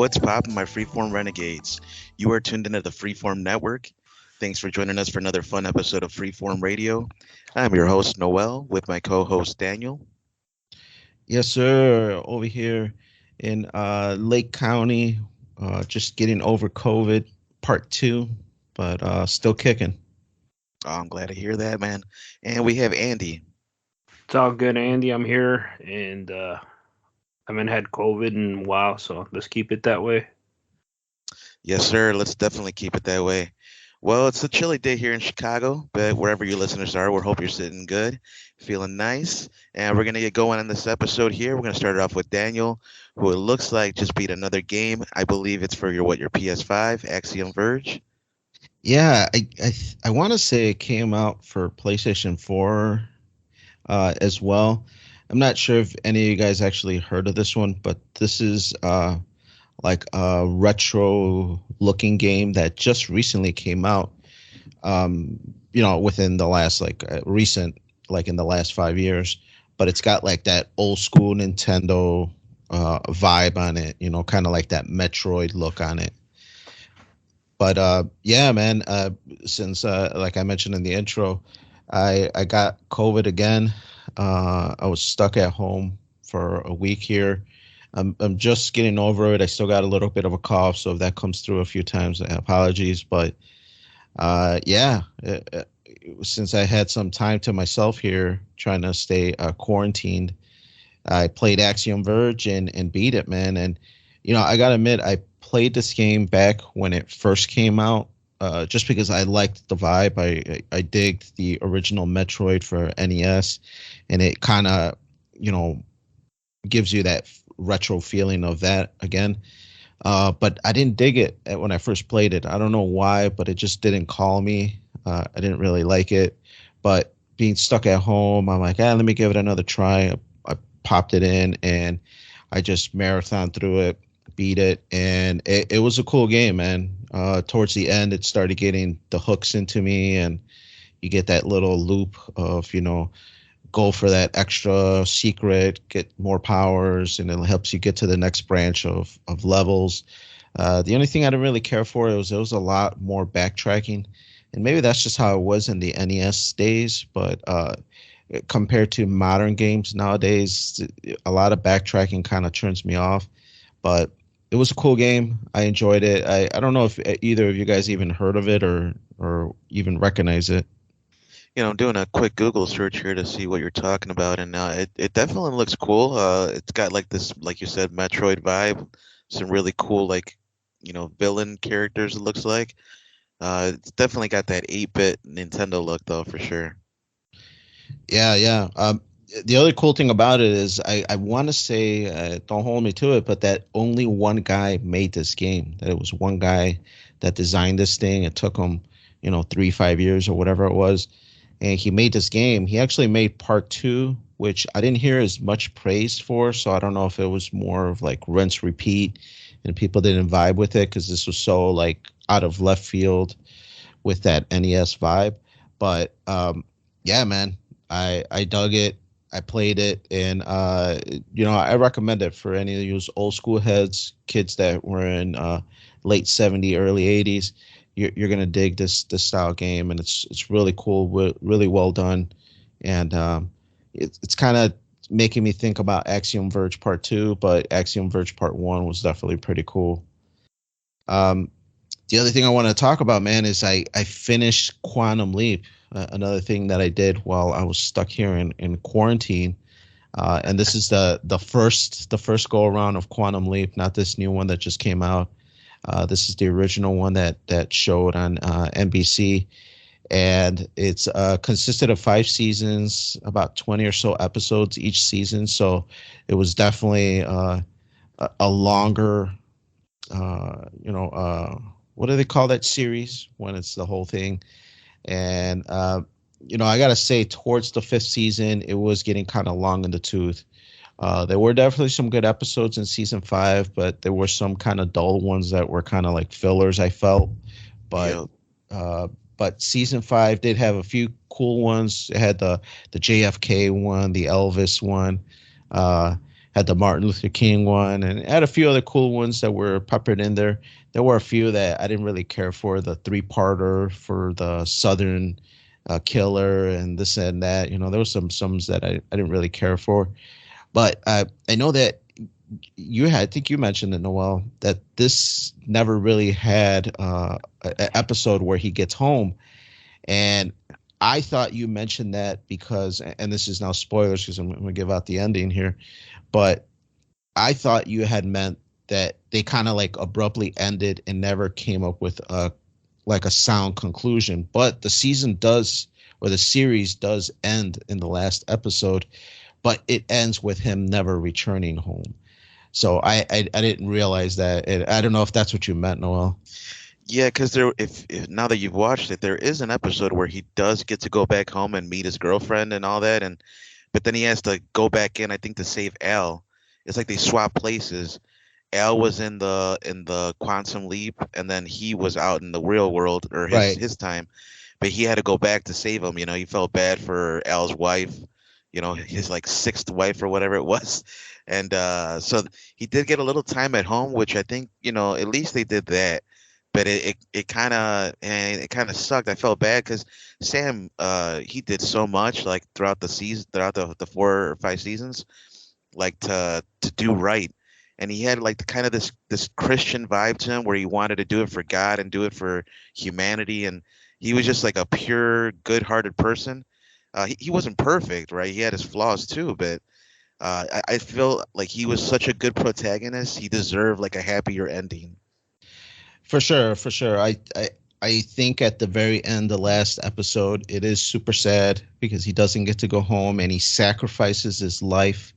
What's poppin', my Freeform Renegades? You are tuned into the Freeform Network. Thanks for joining us for another fun episode of Freeform Radio. I'm your host, Noel, with my co host, Daniel. Yes, sir. Over here in Lake County, just getting over COVID, part two, but still kicking. Oh, I'm glad to hear that, man. And we have Andy. It's all good, Andy. I'm here, and I haven't had COVID in a while, so let's keep it that way. Yes, sir. Let's definitely keep it that way. Well, it's a chilly day here in Chicago, but wherever your listeners are, we hope you're sitting good, feeling nice. And we're going to get going on this episode here. We're going to start it off with Daniel, who it looks like just beat another game. I believe it's for your PS5, Axiom Verge. Yeah, I want to say it came out for PlayStation 4 as well. I'm not sure if any of you guys actually heard of this one, but this is like a retro looking game that just recently came out. Within the last recent, like in the last 5 years, but it's got like that old school Nintendo vibe on it, kind of like that Metroid look on it. But yeah, man, since like I mentioned in the intro, I got COVID again. I was stuck at home for a week here. I'm just getting over it. I still got a little bit of a cough, so if that comes through a few times, apologies. But yeah, since I had some time to myself here, trying to stay quarantined, I played Axiom Verge and beat it, man. And I gotta admit, I played this game back when it first came out, just because I liked the vibe. I digged the original Metroid for NES, and it kind of gives you that retro feeling of that again. But I didn't dig it when I first played it. I don't know why, but it just didn't call me. I didn't really like it. But being stuck at home, I'm like, let me give it another try. I popped it in and I just marathon through it, beat it, and it was a cool game, man. Towards the end, it started getting the hooks into me, and you get that little loop of, go for that extra secret, get more powers, and it helps you get to the next branch of levels. The only thing I didn't really care for it was a lot more backtracking, and maybe that's just how it was in the NES days. But compared to modern games nowadays, a lot of backtracking kind of turns me off. But it was a cool game. I enjoyed it. I don't know if either of you guys even heard of it or even recognize it. I'm doing a quick Google search here to see what you're talking about, and it definitely looks cool. It's got like this, like you said, Metroid vibe. Some really cool, like, villain characters. It looks like. It's definitely got that 8-bit Nintendo look, though, for sure. Yeah, yeah. The other cool thing about it is I want to say, don't hold me to it, but that only one guy made this game. That it was one guy that designed this thing. It took him, 3-5 years or whatever it was, and he made this game. He actually made part two, which I didn't hear as much praise for. So I don't know if it was more of like rinse repeat, and people didn't vibe with it because this was so like out of left field with that NES vibe. But yeah, man, I dug it. I played it, and I recommend it for any of those old school heads, kids that were in late '70s, early '80s. You're gonna dig this style game, and it's really cool, really well done, and it's kind of making me think about Axiom Verge Part Two, but Axiom Verge Part One was definitely pretty cool. Um, the other thing I want to talk about, man, is I finished Quantum Leap, another thing that I did while I was stuck here in quarantine. And this is the first go around of Quantum Leap, not this new one that just came out. This is the original one that showed on NBC, and it's consisted of 5 seasons, about 20 or so episodes each season. So it was definitely a longer, what do they call that series when it's the whole thing? And I gotta say, towards the fifth season, it was getting kind of long in the tooth. There were definitely some good episodes in season five, but there were some kind of dull ones that were kind of like fillers, I felt. But but season five did have a few cool ones. It had the JFK one, the Elvis one, had had the Martin Luther King one, and it had a few other cool ones that were peppered in there. There were a few that I didn't really care for. The three-parter for the Southern Killer and this and that. There was some that I didn't really care for. But I know that I think you mentioned it, Noel, that this never really had an episode where he gets home. And I thought you mentioned that because, and this is now spoilers because I'm going to give out the ending here, but I thought you had meant that they kind of like abruptly ended and never came up with a sound conclusion. But the season does, or the series does end in the last episode, but it ends with him never returning home. So I didn't realize that. I don't know if that's what you meant, Noel. Yeah, because if now that you've watched it, there is an episode where he does get to go back home and meet his girlfriend and all that, and but then he has to go back in, I think, to save Al. It's like they swap places. Al was in the quantum leap, and then he was out in the real world or his Right. his time, but he had to go back to save him. He felt bad for Al's wife, his like sixth wife or whatever it was, and so he did get a little time at home, which I think at least they did that. But it kind of sucked. I felt bad because Sam he did so much like throughout the season, throughout the 4 or 5 seasons, like to do right, and he had like kind of this Christian vibe to him where he wanted to do it for God and do it for humanity, and he was just like a pure good-hearted person. He wasn't perfect, right? He had his flaws too, but I feel like he was such a good protagonist. He deserved like a happier ending. For sure, for sure. I think at the very end, the last episode, it is super sad because he doesn't get to go home and he sacrifices his life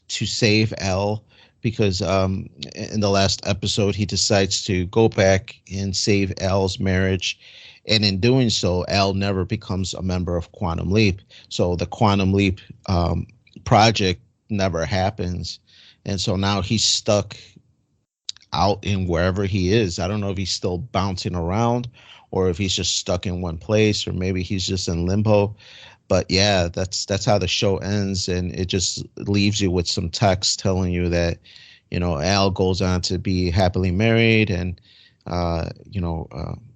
to save Al because in the last episode he decides to go back and save Al's marriage, and in doing so Al never becomes a member of Quantum Leap, so the Quantum Leap project never happens, and so now he's stuck out in wherever he is. I don't know if he's still bouncing around or if he's just stuck in one place or maybe he's just in limbo. But yeah, that's how the show ends, and it just leaves you with some text telling you that Al goes on to be happily married, and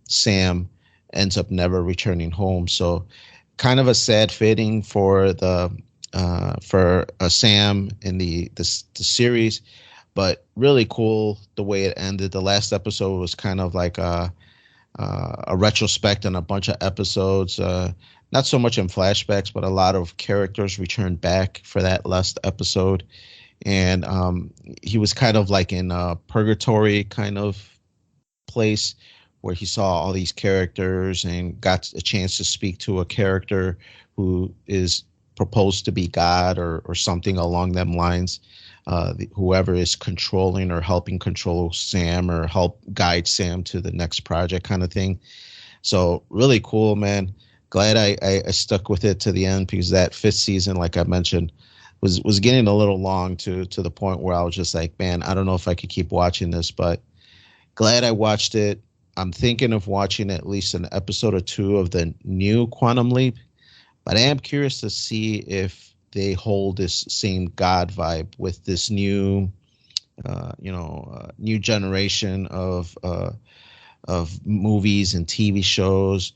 Sam ends up never returning home. So kind of a sad fitting for the for Sam in the series, but really cool the way it ended. The last episode was kind of like a retrospect on a bunch of episodes. Not so much in flashbacks, but a lot of characters returned back for that last episode. And he was kind of like in a purgatory kind of place where he saw all these characters and got a chance to speak to a character who is proposed to be God or something along them lines. Whoever is controlling or helping control Sam or help guide Sam to the next project kind of thing. So really cool, man. Glad I stuck with it to the end because that fifth season, like I mentioned, was getting a little long to the point where I was just like, man, I don't know if I could keep watching this, but glad I watched it. I'm thinking of watching at least an episode or two of the new Quantum Leap, but I am curious to see if they hold this same God vibe with this new, new generation of movies and TV shows.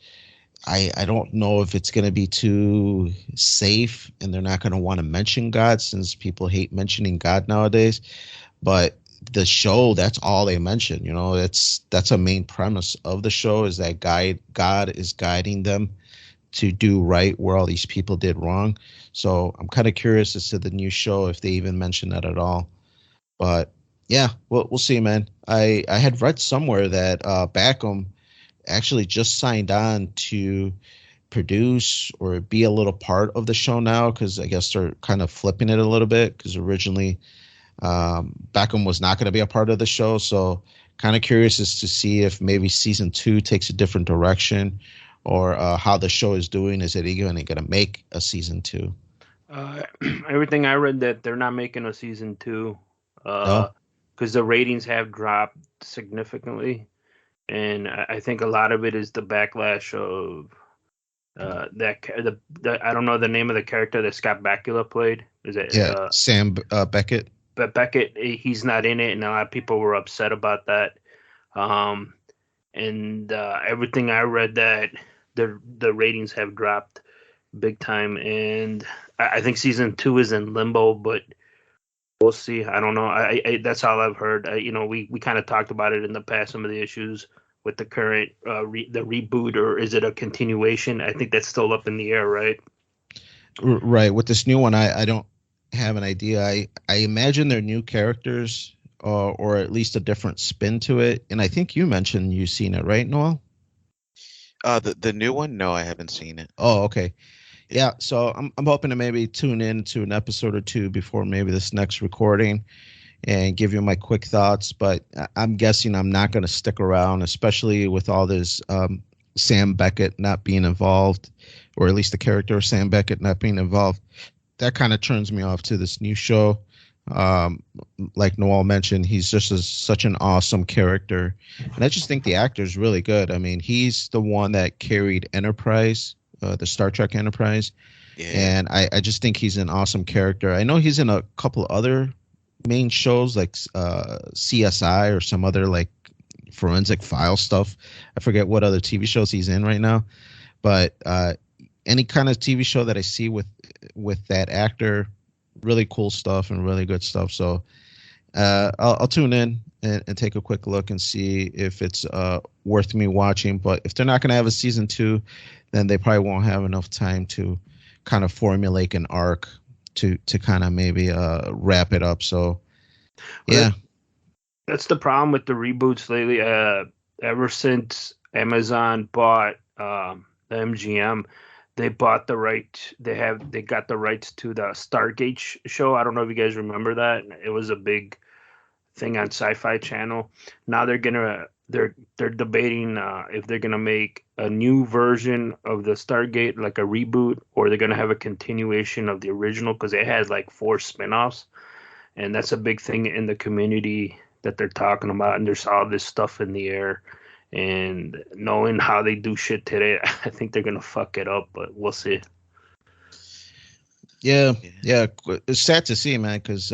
I don't know if it's going to be too safe and they're not going to want to mention God since people hate mentioning God nowadays. But the show, that's all they mention. That's a main premise of the show is that God is guiding them to do right where all these people did wrong. So I'm kind of curious as to the new show if they even mention that at all. But yeah, we'll see, man. I had read somewhere that Backham actually just signed on to produce or be a little part of the show now because I guess they're kind of flipping it a little bit because originally Beckham was not going to be a part of the show. So kind of curious as to see if maybe season 2 takes a different direction or how the show is doing. Is it even going to make a season 2? Uh, everything I read that they're not making a season 2 No. because the ratings have dropped significantly, and I think a lot of it is the backlash of the I don't know the name of the character that Scott Bakula played. Is it Yeah, Sam Beckett. but Beckett, he's not in it, and a lot of people were upset about that. Um, and everything I read that the ratings have dropped big time, and I think season 2 is in limbo, but we'll see. I don't know. That's all I've heard. We kind of talked about it in the past. Some of the issues with the current the reboot, or is it a continuation? I think that's still up in the air, right? Right. With this new one, I don't have an idea. I imagine they're new characters, or at least a different spin to it. And I think you mentioned you've seen it, right, Noel? The new one? No, I haven't seen it. Oh, okay. Yeah. Yeah. So I'm hoping to maybe tune in to an episode or two before maybe this next recording and give you my quick thoughts. But I'm guessing I'm not going to stick around, especially with all this Sam Beckett not being involved, or at least the character of Sam Beckett not being involved. That kind of turns me off to this new show. Um, like Noel mentioned, he's just such an awesome character, and I just think the actor is really good. I mean, he's the one that carried Enterprise, the Star Trek Enterprise, Yeah. and I just think he's an awesome character. I know he's in a couple other main shows like CSI or some other like forensic file stuff. I forget what other TV shows he's in right now, but any kind of TV show that I see with that actor, really cool stuff and really good stuff. So I'll tune in and take a quick look and see if it's worth me watching. But if they're not going to have a season 2, then they probably won't have enough time to kind of formulate an arc to kind of maybe wrap it up. So yeah. That's the problem with the reboots lately. Ever since Amazon bought the MGM, they bought the right. They got the rights to the Stargate show. I don't know if you guys remember that. It was a big thing on Sci-Fi Channel. Now they're debating if they're gonna make a new version of the Stargate, like a reboot, or they're gonna have a continuation of the original, because it had like 4 spin-offs, and that's a big thing in the community that they're talking about. And there's all this stuff in the air. And knowing how they do shit today, I think they're gonna fuck it up, but we'll see. Yeah. It's sad to see, man, because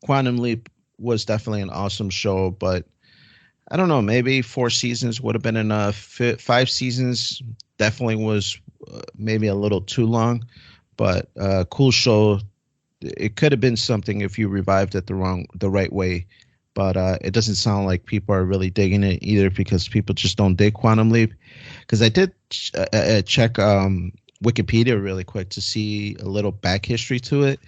Quantum Leap was definitely an awesome show, but I don't know, maybe 4 seasons would have been enough. 5 seasons definitely was maybe a little too long, but cool show. It could have been something if you revived it the right way, but it doesn't sound like people are really digging it either, because people just don't dig Quantum Leap. Because I did check Wikipedia really quick to see a little back history to it,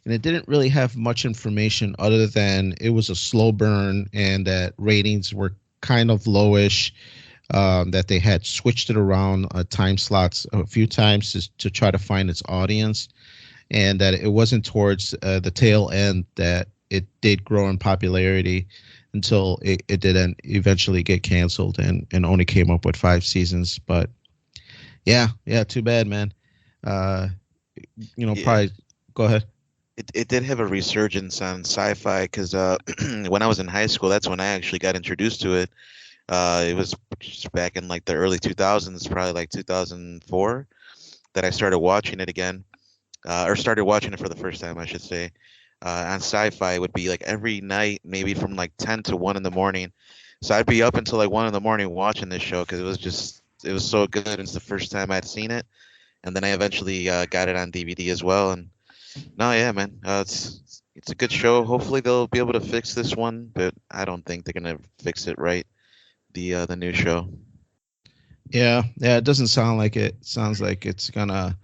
and it didn't really have much information other than it was a slow burn and that ratings were kind of lowish. That they had switched it around time slots a few times to try to find its audience, and that it wasn't towards the tail end that it did grow in popularity until it didn't eventually get canceled and only came up with 5 seasons. But yeah, too bad, man. Yeah. Probably go ahead. It did have a resurgence on Sci-Fi because when I was in high school, that's when I actually got introduced to it. It was just back in like the early 2000s, probably like 2004, that I started watching it again, or started watching it for the first time, I should say. On Sci-Fi, it would be like every night, maybe from like 10 to 1 in the morning. So I'd be up until like 1 in the morning watching this show because it was so good. It's the first time I'd seen it, and then I eventually got it on DVD as well. And no, yeah, man, it's a good show. Hopefully they'll be able to fix this one, but I don't think they're gonna fix it right. The new show. Yeah, it doesn't sound like it. Sounds like it's gonna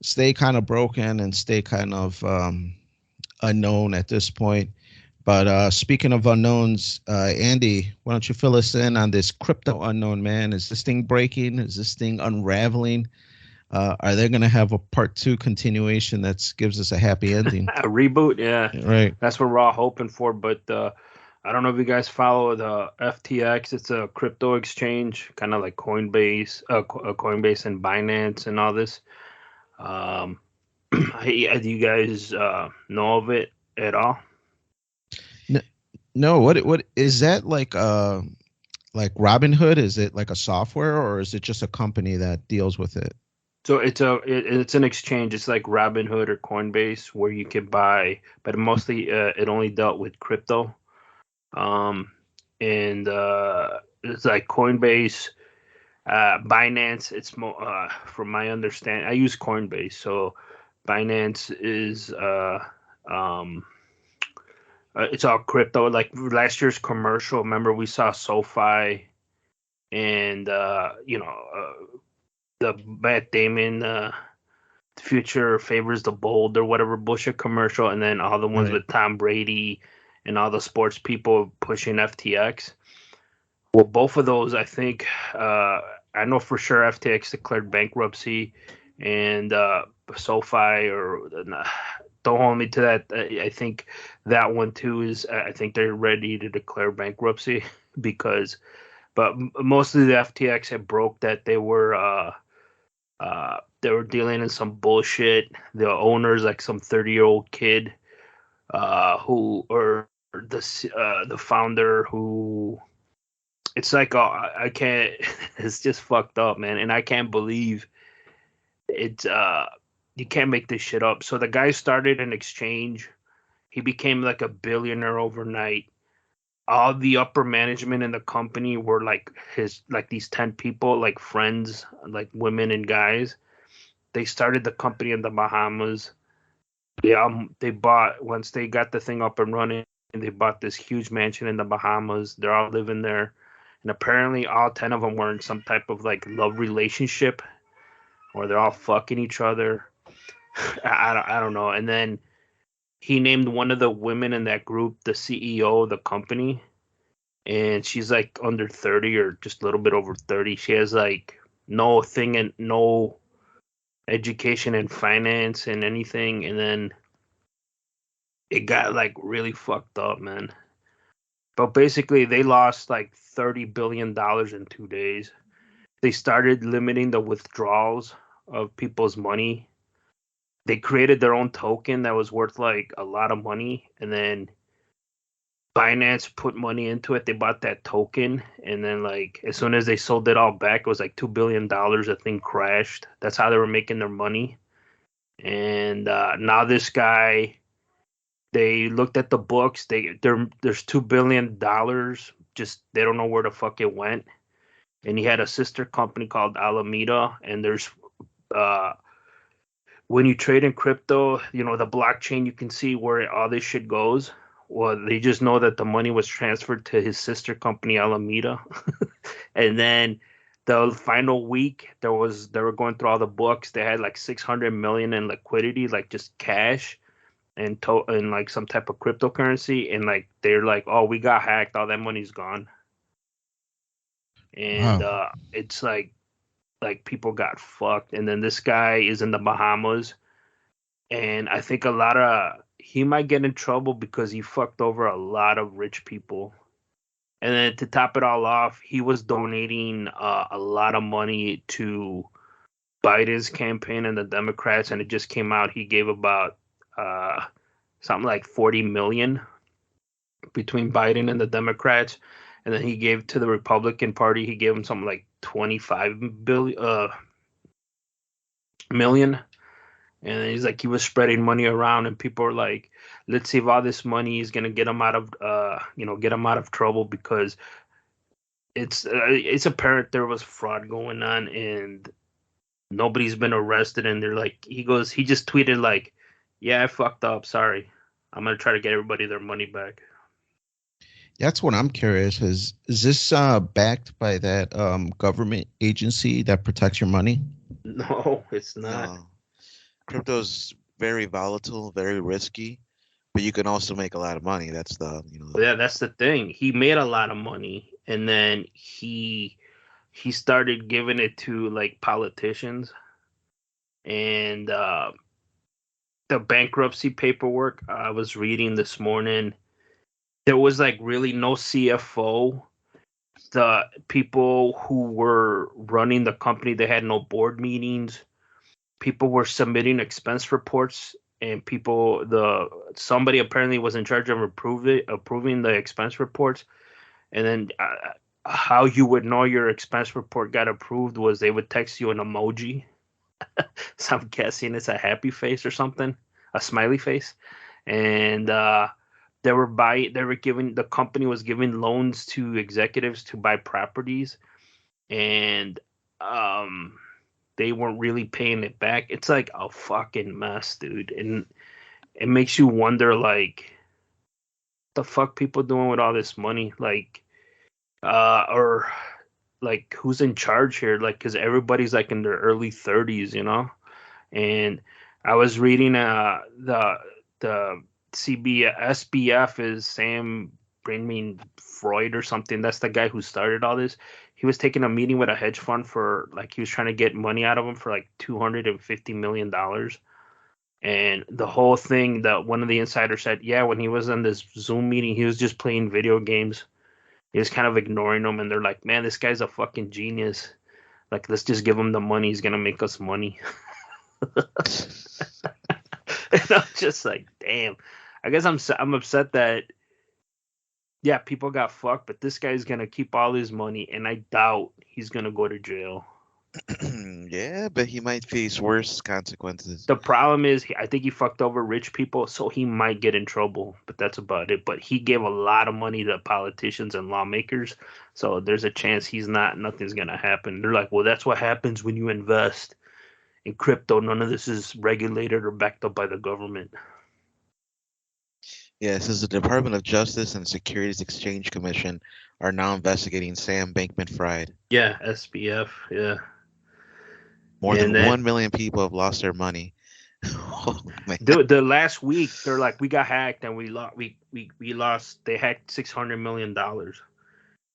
stay kind of broken and stay kind of unknown at this point. But speaking of unknowns, Andy, why don't you fill us in on this crypto unknown, man? Is this thing breaking? Is this thing unraveling? Are they going to have a part 2 continuation that gives us a happy ending? A reboot, yeah. Right. That's what we're all hoping for. But I don't know if you guys follow the FTX. It's a crypto exchange, kind of like Coinbase and Binance and all this. Do you guys know of it at all? No. What is that like? Like Robinhood? Is it like a software, or is it just a company that deals with it? So it's an exchange. It's like Robinhood or Coinbase where you can buy, but mostly it only dealt with crypto. Um, and it's like Coinbase, Binance. It's more from my understanding. I use Coinbase, so Binance is um, it's all crypto. Like last year's commercial. Remember we saw SoFi and the Matt Damon. Future favors the bold or whatever bullshit commercial, and then all the ones Right. with Tom Brady and all the sports people pushing FTX. Well, both of those, I think, I know for sure FTX declared bankruptcy, and SoFi or don't hold me to that. I think that one too is. I think they're ready to declare bankruptcy because, but mostly the FTX had broke that they were dealing in some bullshit. The owner's like some 30-year-old kid, who or the founder who it's like I can't. It's just fucked up, man, and I can't believe it's you can't make this shit up. So the guy started an exchange. He became like a billionaire overnight. All the upper management in the company were like these 10 people, like friends, like women and guys. They started the company in the Bahamas. They bought once they got the thing up and running. They bought this huge mansion in the Bahamas. They're all living there, and apparently all 10 of them were in some type of like love relationship, or they're all fucking each other. I don't know. And then he named one of the women in that group the CEO of the company, and she's like under 30 or just a little bit over 30. She has like no thing and no education in finance and anything, and then it got like really fucked up, man. But basically, they lost like $30 billion in 2 days. They started limiting the withdrawals of people's money. They created their own token that was worth like a lot of money, and then Binance put money into it. They bought that token, and then like as soon as they sold it all back, it was like $2 billion. The thing crashed. That's how they were making their money. And now this guy, they looked at the books. There's $2 billion. Just they don't know where the fuck it went. And he had a sister company called Alameda. And there's uh, when you trade in crypto, the blockchain, you can see where all this shit goes. Well, they just know that the money was transferred to his sister company Alameda, and then the final week they were going through all the books. They had like 600 million in liquidity, like just cash and like some type of cryptocurrency, and like they're like, oh, we got hacked, all that money's gone. And Wow. it's like people got fucked. And then this guy is in the Bahamas, and I think a lot of he might get in trouble because he fucked over a lot of rich people. And then to top it all off, he was donating a lot of money to Biden's campaign and the Democrats, and it just came out he gave about something like 40 million between Biden and the Democrats, and then he gave to the Republican Party. He gave him something like 25 million, and he's like he was spreading money around, and people are like, let's see if all this money is gonna get him out of get him out of trouble because it's apparent there was fraud going on and nobody's been arrested, and they're like he just tweeted like, yeah, I fucked up, sorry, I'm gonna try to get everybody their money back. That's what I'm curious. Is this backed by that government agency that protects your money? No, it's not. No, crypto's very volatile, very risky, but you can also make a lot of money. That's Yeah, that's the thing. He made a lot of money, and then he started giving it to like politicians, and the bankruptcy paperwork I was reading this morning, there was like really no CFO. The people who were running the company, they had no board meetings. People were submitting expense reports, and somebody apparently was in charge of approving the expense reports. And then how you would know your expense report got approved was they would text you an emoji, So I'm guessing it's a happy face or something, a smiley face. And the company was giving loans to executives to buy properties, and um they weren't really paying it back. It's like a fucking mess, dude. And it makes you wonder, like, the fuck people doing with all this money, like, or like who's in charge here, like, because everybody's like in their early 30s, you know. And I was reading the SBF is Sam Brainmean Freud or something. That's the guy who started all this. He was taking a meeting with a hedge fund for, like, he was trying to get money out of him for like $250 million. And the whole thing, that one of the insiders said, yeah, when he was on this Zoom meeting, he was just playing video games. He was kind of ignoring them, and they're like, man, this guy's a fucking genius. Like, let's just give him the money. He's gonna make us money. And I'm just like, damn. I guess I'm upset that, yeah, people got fucked, but this guy's gonna keep all his money, and I doubt he's gonna go to jail. Yeah, but he might face worse consequences. The problem is, I think he fucked over rich people, so he might get in trouble, but that's about it. But he gave a lot of money to politicians and lawmakers, so there's a chance nothing's gonna happen. They're like, well, that's what happens when you invest in crypto. None of this is regulated or backed up by the government. Yeah, since the Department of Justice and Securities Exchange Commission are now investigating Sam Bankman-Fried. Yeah, SBF. Yeah. More than 1 million people have lost their money. Oh, man. The last week, they're like, we got hacked and we lost. They hacked $600 million. And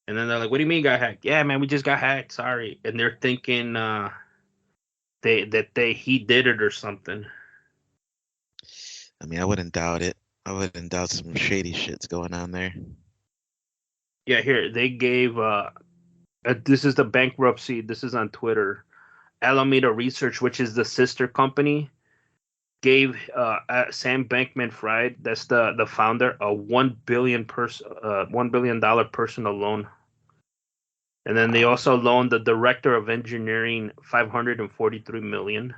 then they're like, what do you mean got hacked? Yeah, man, we just got hacked. Sorry. And they're thinking he did it or something. I mean, I wouldn't doubt it. I wouldn't doubt some shady shit's going on there. Yeah, here they gave this is the bankruptcy. This is on Twitter. Alameda Research, which is the sister company, gave Sam Bankman-Fried, that's the founder, a $1 billion personal loan. And then they also loaned the director of engineering $543 million.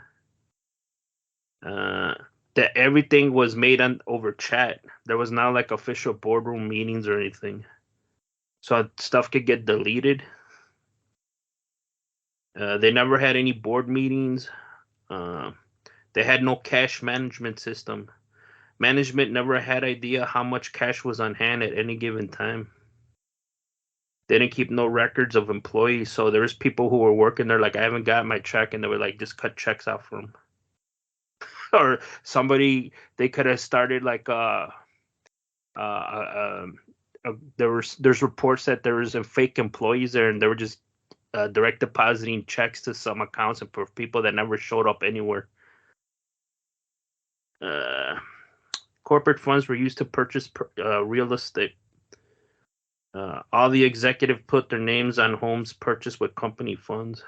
That everything was made over chat. There was not like official boardroom meetings or anything, so stuff could get deleted. They never had any board meetings. They had no cash management system. Management never had idea how much cash was on hand at any given time. They didn't keep no records of employees, so there's people who were working there like, I haven't got my check, and they were like, just cut checks out for them. Or somebody, they could have started like there's reports that there was fake employees there, and they were just direct depositing checks to some accounts and for people that never showed up anywhere. Corporate funds were used to purchase real estate. All the executive put their names on homes purchased with company funds.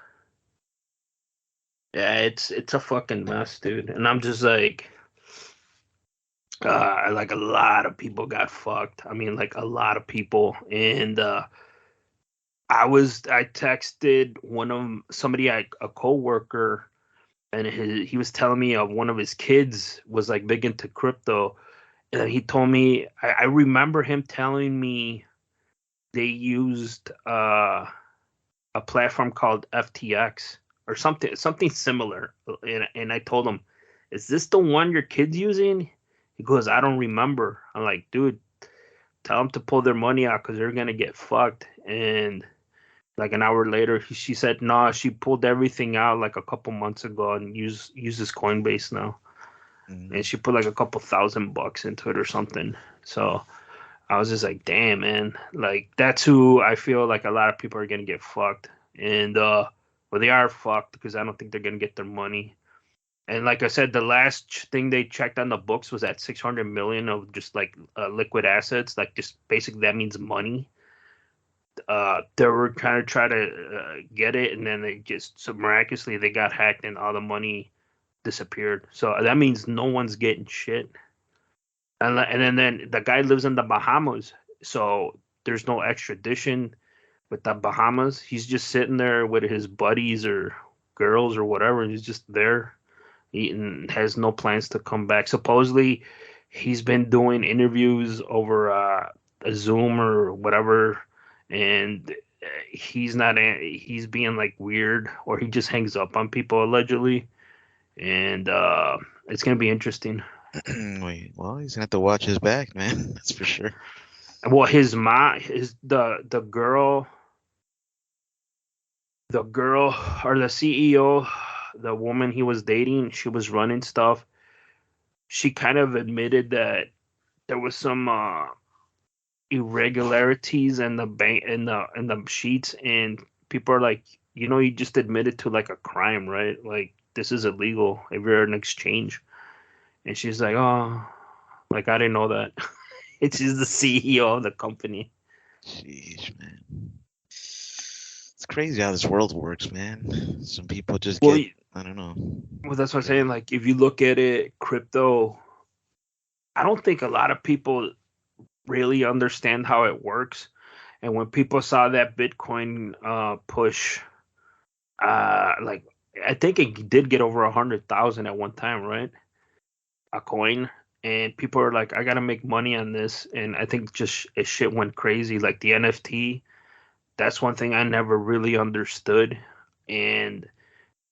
Yeah, it's a fucking mess, dude. And I'm just like a lot of people got fucked. I mean, like a lot of people. And I texted a coworker, and he was telling me of one of his kids was like big into crypto, and he told me, I remember him telling me they used a platform called FTX or something similar, and I told him, is this the one your kid's using? He goes, I don't remember. I'm like, dude, tell them to pull their money out because they're gonna get fucked. And like an hour later, she said, nah, she pulled everything out like a couple months ago and uses Coinbase now. Mm-hmm. And she put like a couple $1,000 into it or something. So I was just like, damn, man. Like, that's who I feel like a lot of people are gonna get fucked. And well, they are fucked because I don't think they're gonna get their money. And like I said, the last thing they checked on the books was at 600 million of just like liquid assets, like just basically that means money. They were kind of trying to get it, and then they just miraculously they got hacked and all the money disappeared. So that means no one's getting shit. And then the guy lives in the Bahamas, so there's no extradition with the Bahamas. He's just sitting there with his buddies or girls or whatever, and he's just there. He has no plans to come back. Supposedly, he's been doing interviews over a Zoom or whatever, and he's not. He's being like weird, or he just hangs up on people allegedly, and it's gonna be interesting. Wait, well, he's gonna have to watch his back, man. That's for sure. Well, his mom, the girl or the CEO, the woman he was dating, she was running stuff. She kind of admitted that there was some irregularities in the bank in the sheets, and people are like, you just admitted to like a crime, right? Like this is illegal if you're an exchange. And she's like, oh, like I didn't know that. It's just the CEO of the company. Jeez, man. It's crazy how this world works, man. Some people just Well, get, I don't know. well, that's what I'm saying. Like if you look at it, crypto, I don't think a lot of people really understand how it works. And when people saw that Bitcoin push, like I think it did get over 100,000 at one time, right? A coin, and people are like, I gotta make money on this, and I think just shit went crazy. Like the NFT, that's one thing I never really understood, and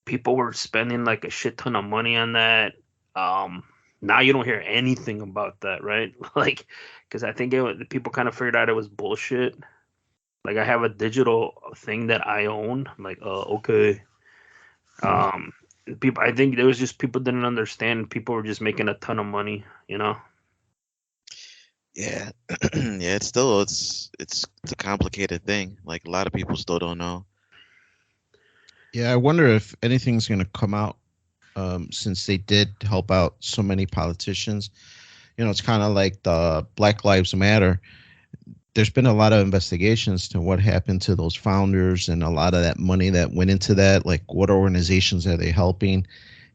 people were spending like a shit ton of money on that. Um, Now you don't hear anything about that, right? Like, because I think people kind of figured out it was bullshit. Like I have a digital thing that I own. I'm like, okay. Um, People, I think there was just people didn't understand. People were just making a ton of money, you know. Yeah, yeah. It's a complicated thing. Like a lot of people still don't know. Yeah, I wonder if anything's going to come out since they did help out so many politicians. It's kind of like the Black Lives Matter. There's been a lot of investigations to what happened to those founders and a lot of that money that went into that. Like, what organizations are they helping?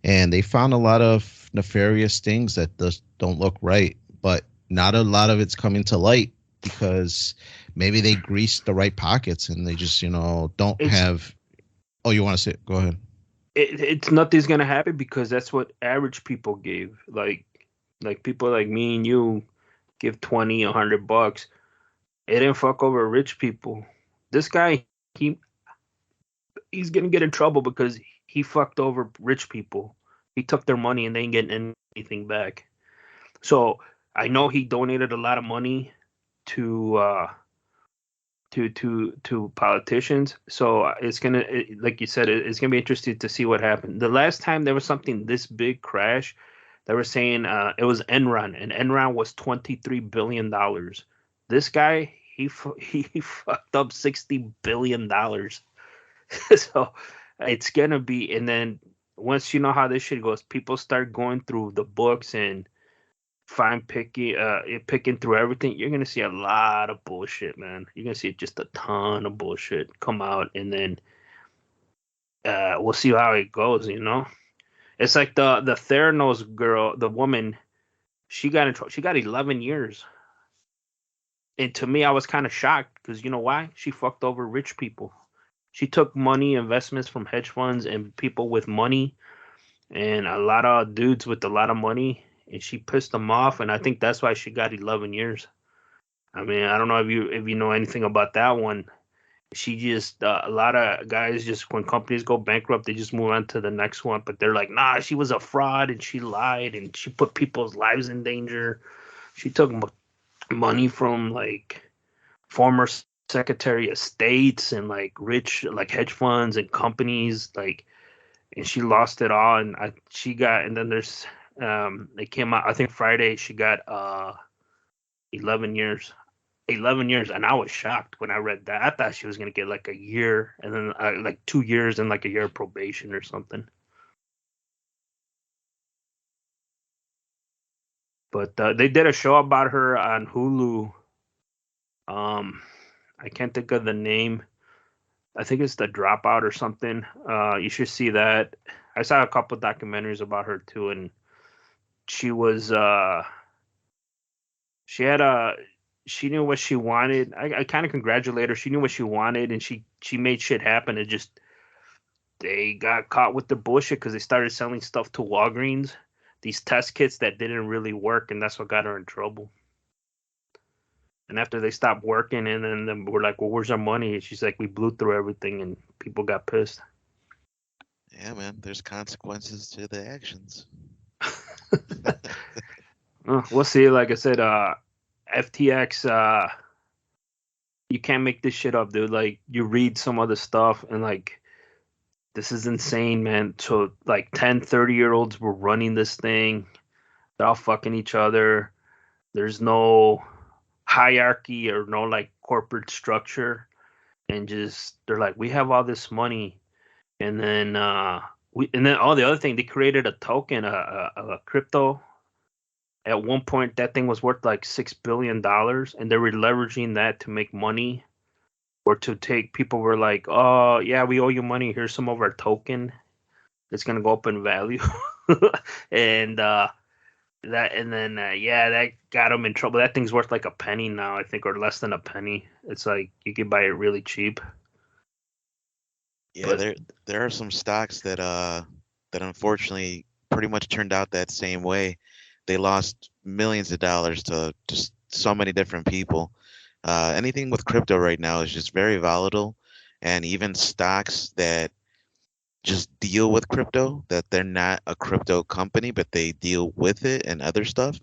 And they found a lot of nefarious things that just don't look right. But not a lot of it's coming to light because maybe they greased the right pockets and they just, don't It's have. Oh, you want to say it? Go ahead. it's nothing's gonna happen because that's what average people gave. Like people like me and you give 20, $100. It didn't fuck over rich people. This guy, he he's gonna get in trouble because he fucked over rich people. He took their money and they ain't getting anything back. So I know he donated a lot of money to to politicians. So it's gonna, like you said, it's gonna be interesting to see what happened. The last time there was something this big crash, they were saying it was Enron, and Enron was $23 billion. This guy, he fucked up $60 billion. So it's gonna be, and then once you know how this shit goes, people start going through the books and picking through everything. You're gonna see a lot of bullshit, man. You're gonna see just a ton of bullshit come out, and then we'll see how it goes. It's like the Theranos girl, the woman. She got in trouble. She got 11 years, and to me, I was kind of shocked because you know why? She fucked over rich people. She took money investments from hedge funds and people with money, and a lot of dudes with a lot of money, and she pissed them off, and I think that's why she got 11 years. I mean, I don't know if you know anything about that one. She just a lot of guys just when companies go bankrupt, they just move on to the next one. But they're like, nah, she was a fraud and she lied and she put people's lives in danger. She took money from like former Secretary of States and like rich like hedge funds and companies like, and she lost it all. And she got, and then there's it came out I think Friday she got 11 years. 11 years, and I was shocked when I read that. I thought she was going to get like a year and then like 2 years and like a year of probation or something. But they did a show about her on Hulu. I can't think of the name. I think it's The Dropout or something. You should see that. I saw a couple documentaries about her too, and she was she had a she knew what she wanted. I kind of congratulate her. She knew what she wanted, and she made shit happen. It just they got caught with the bullshit because they started selling stuff to Walgreens, these test kits that didn't really work, and that's what got her in trouble. And after they stopped working, and then we're like, "Well, where's our money?" And she's like, "We blew through everything," and people got pissed. Yeah, man. There's consequences to the actions. We'll see. Like I said, FTX, you can't make this shit up, dude. Like you read some other stuff, and like this is insane, man. So like 10, 30-year olds were running this thing. They're all fucking each other. There's no hierarchy or no like corporate structure, and just they're like, we have all this money, and then all the other thing, they created a token, a crypto. At one point, that thing was worth like $6 billion, and they were leveraging that to make money or to take. People were like, "Oh yeah, we owe you money. Here's some of our token. It's gonna go up in value," and yeah, that got them in trouble. That thing's worth like a penny now, I think, or less than a penny. It's like you could buy it really cheap. Yeah, But there are some stocks that unfortunately pretty much turned out that same way. They lost millions of dollars to just so many different people. Anything with crypto right now is just very volatile, and even stocks that just deal with crypto, that they're not a crypto company, but they deal with it and other stuff.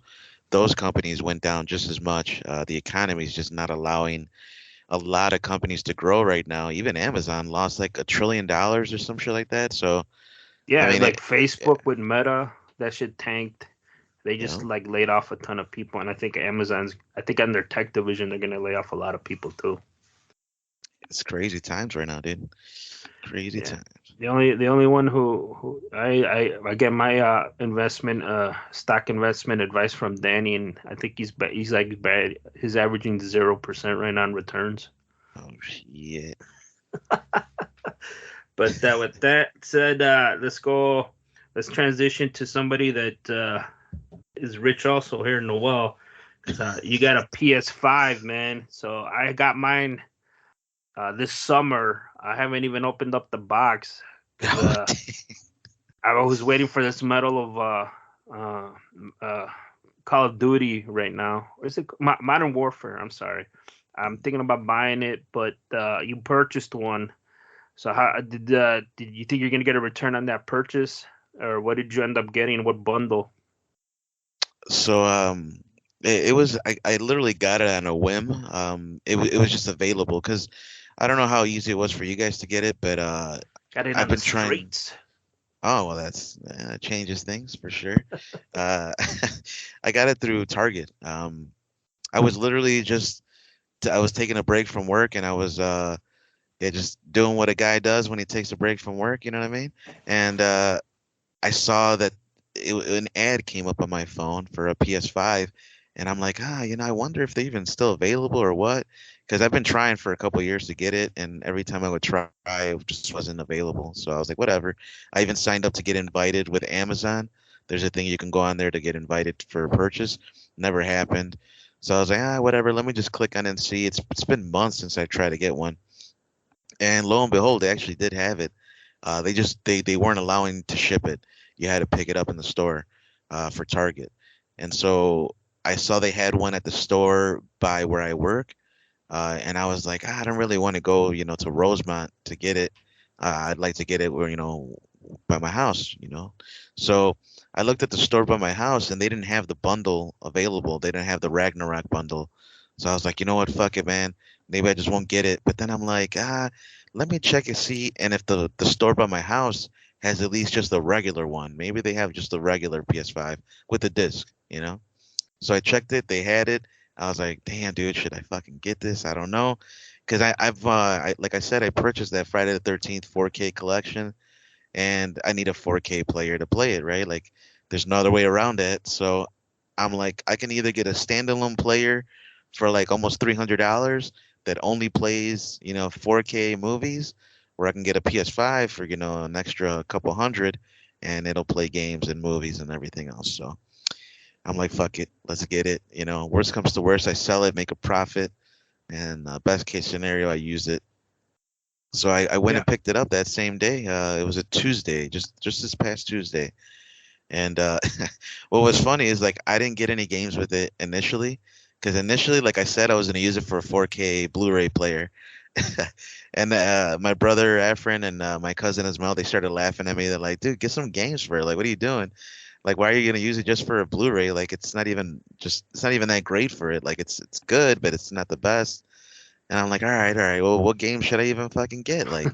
Those companies went down just as much. The economy is just not allowing a lot of companies to grow right now. Even Amazon lost like $1 trillion or some shit like that. So I yeah, mean, like yeah, Facebook with Meta, that shit tanked. They you just know, like laid off a ton of people, and I think on their tech division, they're gonna lay off a lot of people too. it's crazy times right now, dude. Crazy Yeah. times. The only one who I get my investment stock investment advice from Danny, and I think he's like bad. He's averaging 0% right now in returns. Oh shit. But with that said, let's transition to somebody that is rich also here, Noel. Because you got a PS5, man. So I got mine this summer. I haven't even opened up the box because Oh, I was waiting for this medal of uh, uh, Call of Duty right now. Or is it Modern Warfare? I'm sorry. I'm thinking about buying it, but you purchased one. So how did you think you're gonna get a return on that purchase, or what did you end up getting? What bundle? so it was I literally got it on a whim. It was just available because I don't know how easy it was for you guys to get it, but Got it I've on the been trying. streets. Oh well, that's changes things for sure. Uh, I got it through Target. I was literally just I was taking a break from work and I was yeah, just doing what a guy does when he takes a break from work. You know what I mean? And I saw that an ad came up on my phone for a PS5, and I'm like, I wonder if they're even still available or what. Because I've been trying for a couple of years to get it, and every time I would try, it just wasn't available. So I was like, whatever. I even signed up to get invited with Amazon. There's a thing you can go on there to get invited for a purchase. Never happened. So I was like, whatever. Let me just click on it and see. It's been months since I tried to get one, and lo and behold, they actually did have it. They weren't allowing to ship it. You had to pick it up in the store for Target. And so I saw they had one at the store by where I work, and I was like, I don't really want to go, to Rosemont to get it. I'd like to get it where, by my house, So I looked at the store by my house, and they didn't have the bundle available. They didn't have the Ragnarok bundle. So I was like, you know what, fuck it, man. Maybe I just won't get it. But then I'm like, let me check and see, and if the store by my house has at least just the regular one. Maybe they have just the regular PS5 with the disc. So I checked it. They had it. I was like, damn, dude, should I fucking get this? I don't know. Because like I said, I purchased that Friday the 13th 4K collection, and I need a 4K player to play it, right? Like, there's no other way around it. So I'm like, I can either get a standalone player for like almost $300 that only plays, 4K movies, or I can get a PS5 for, an extra couple hundred, and it'll play games and movies and everything else. So I'm like, fuck it, let's get it. Worst comes to worst, I sell it, make a profit, and best case scenario, I use it. So I went Yeah. and picked it up that same day. It was a Tuesday, just this past Tuesday. And what was funny is like I didn't get any games with it initially, because initially, like I said, I was gonna use it for a 4K Blu-ray player. And my brother Efren and my cousin Ismail, they started laughing at me. They're like, "Dude, get some games for it. Like, what are you doing? Like, why are you gonna use it just for a Blu-ray? Like, it's not even that great for it. Like, it's good, but it's not the best." And I'm like, all right. Well, what game should I even fucking get? Like,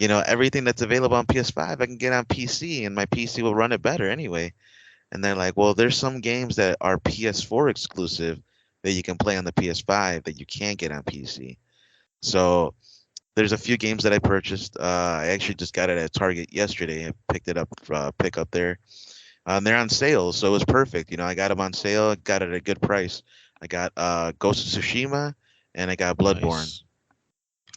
everything that's available on PS5, I can get on PC, and my PC will run it better anyway. And they're like, well, there's some games that are PS4 exclusive that you can play on the PS5 that you can't get on PC. So there's a few games that I purchased. I actually just got it at Target yesterday. I picked it up, pick up there. They're on sale, so it was perfect. I got them on sale, got it at a good price. I got Ghost of Tsushima and I got Bloodborne. Nice.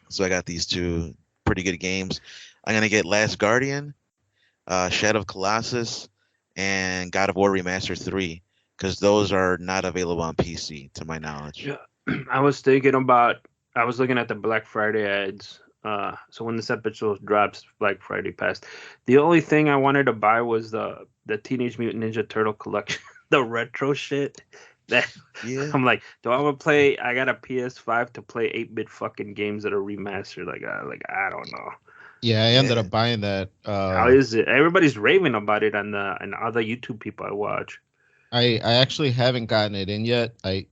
So I got these two pretty good games. I'm gonna get Last Guardian, Shadow of Colossus, and God of War Remaster 3, because those are not available on PC to my knowledge. Yeah. I was thinking about. I was looking at the Black Friday ads. So when this episode drops, Black Friday passed. The only thing I wanted to buy was the Teenage Mutant Ninja Turtle collection, the retro shit. That Yeah, I'm like, do I want to play? I got a PS5 to play 8-bit fucking games that are remastered. Like I don't know. Yeah, I ended yeah. up buying that. How is it? Everybody's raving about it on the and other YouTube people I watch. I actually haven't gotten it in yet. I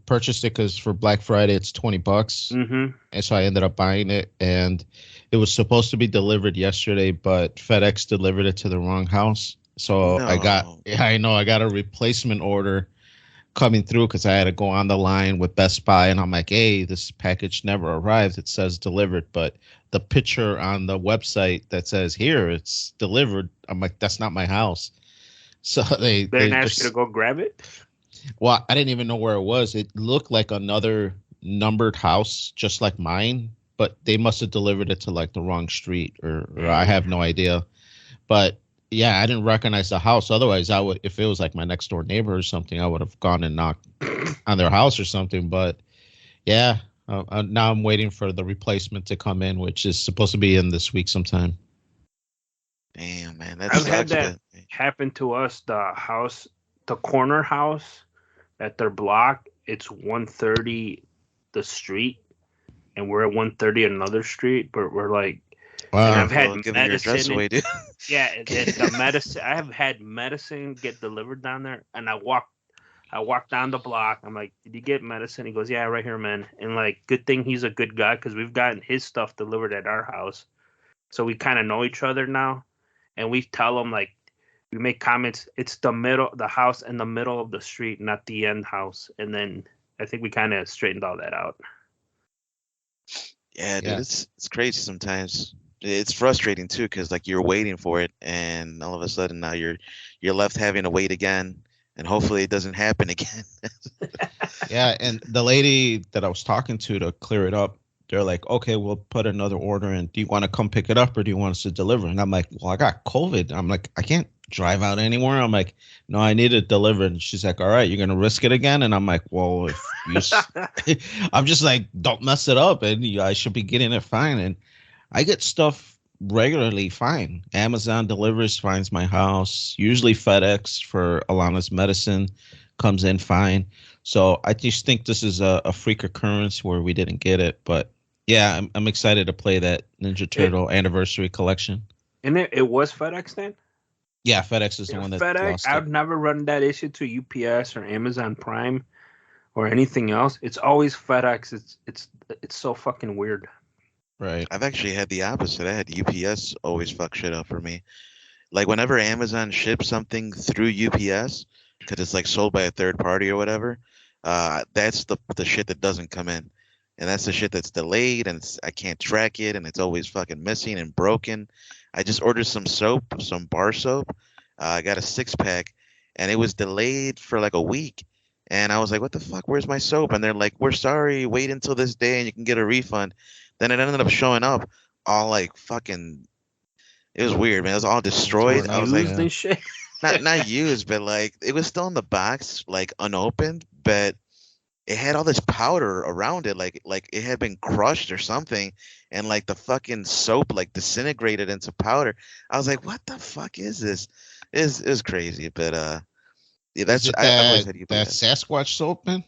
purchased it because for Black Friday it's $20, Mm-hmm. and so I ended up buying it. And it was supposed to be delivered yesterday, but FedEx delivered it to the wrong house. So No. yeah, I know I got a replacement order coming through because I had to go on the line with Best Buy, and I'm like, hey, this package never arrived. It says delivered, but the picture on the website that says here it's delivered, I'm like, that's not my house. So They they didn't ask you to just go grab it. well, I didn't even know where it was. It looked like another numbered house, just like mine, but they must have delivered it to like the wrong street, or I Mm. have no idea. But yeah, I didn't recognize the house. Otherwise, I would, if it was like my next door neighbor or something, I would have gone and knocked on their house or something. But yeah, now I'm waiting for the replacement to come in, which is supposed to be in this week sometime. Damn, man, that I've had sucks. that But happen to us. The corner house at their block. It's 130 the street, and we're at 130 another street. But we're like, and I've Wow. had well, giving your address medicine and away, dude. yeah, and the medicine. I have had medicine get delivered down there, and I walked down the block. I'm like, did you get medicine? He goes, yeah, right here, man. And like, good thing he's a good guy because we've gotten his stuff delivered at our house, so we kind of know each other now, and we tell him like we make comments. It's the house in the middle of the street, not the end house. And then I think we kind of straightened all that out. Yeah, dude, Yeah. it's crazy sometimes. It's frustrating too, because like you're waiting for it, and all of a sudden now you're left having to wait again, and hopefully it doesn't happen again. Yeah, and the lady that I was talking to clear it up, they're like, okay, we'll put another order in. Do you want to come pick it up or do you want us to deliver? And I'm like, well, I got COVID. I'm like, I can't drive out anymore. I'm like, no, I need it delivered. And she's like, all right, you're gonna risk it again? And I'm like, well, if you, I'm just like, don't mess it up, and I should be getting it fine. And I get stuff regularly fine. Amazon delivers, finds my house. Usually FedEx for Alana's medicine comes in fine. So I just think this is a freak occurrence where we didn't get it. But yeah, I'm excited to play that Ninja it, Turtle anniversary collection. and it was FedEx then. Yeah, FedEx is the Yeah, one that FedEx. lost it. I've never run that issue to UPS or Amazon Prime or anything else. It's always FedEx. It's so fucking weird. Right. I've actually had the opposite. I had UPS always fuck shit up for me. Like whenever Amazon ships something through UPS, because it's like sold by a third party or whatever, that's the shit that doesn't come in, and that's the shit that's delayed, and I can't track it, and it's always fucking missing and broken. I just ordered some soap, some bar soap. I got a 6 pack, and it was delayed for like a week. And I was like, "What the fuck? Where's my soap?" And they're like, "We're sorry. Wait until this day, and you can get a refund." Then it ended up showing up all like fucking. It was weird, man. It was all destroyed. Torn I up. was like, Used Yeah. and shit. not used, but like it was still in the box, like unopened, but it had all this powder around it, like it had been crushed or something, and like the fucking soap like disintegrated into powder. I was like, what the fuck is this? Is crazy, but yeah, Is that's it I've always that had that UPS. Sasquatch soap, man?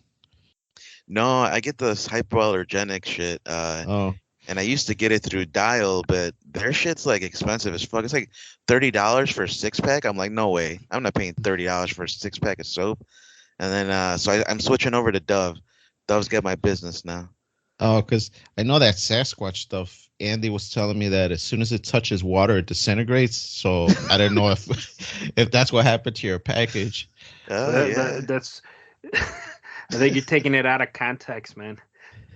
No, I get this hypoallergenic shit. Oh, And I used to get it through Dial, but their shit's like expensive as fuck. It's like $30 for a 6 pack. I'm like, no way. I'm not paying $30 for a 6 pack of soap. And then so I'm switching over to Dove. Dove's got my business now. oh, because I know that Sasquatch stuff. Andy was telling me that as soon as it touches water, it disintegrates. So I don't know if if that's what happened to your package. Oh Well, yeah. that's. I think you're taking it out of context, man.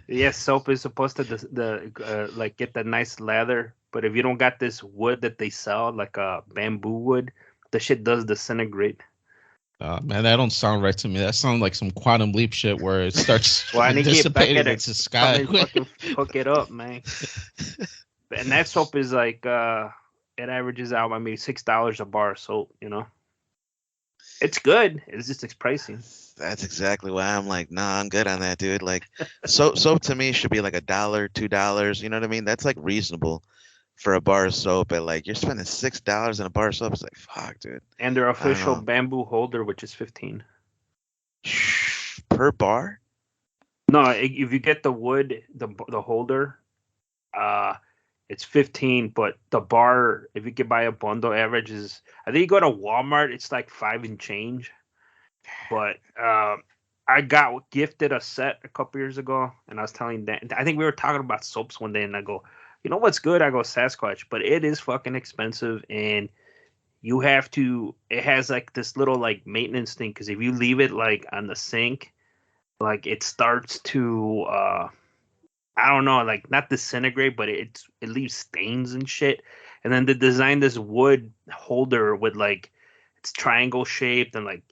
Yes, soap is supposed to like get that nice leather, but if you don't got this wood that they sell, like bamboo wood, the shit does disintegrate. Man, that don't sound right to me. That sounds like some quantum leap shit where it starts Well, I need to get back dissipating at it. into sky. Somebody fucking hook it up, man. And that soap is like it averages out, I mean, $6 a bar of soap. It's good. It's pricey. That's exactly why I'm like, nah, I'm good on that, dude. Like, soap to me should be like $1, $2. You know what I mean? That's like reasonable for a bar of soap. But like, you're spending $6 on a bar of soap. It's like, fuck, dude. And their I don't official know. bamboo holder, which is 15. Per bar? No, if you get the wood, the holder, uh, it's 15. But the bar, if you could buy a bundle, average is, I think you go to Walmart, it's like 5 and change. But I got gifted a set a couple years ago, and I was telling Dan, I think we were talking about soaps one day, and I go, you know what's good? I go Sasquatch, but it is fucking expensive, and you have to. It has like this little like maintenance thing because if you leave it like on the sink, like it starts to I don't know, like not disintegrate, but it leaves stains and shit. And then they designed this wood holder with like it's triangle shaped and like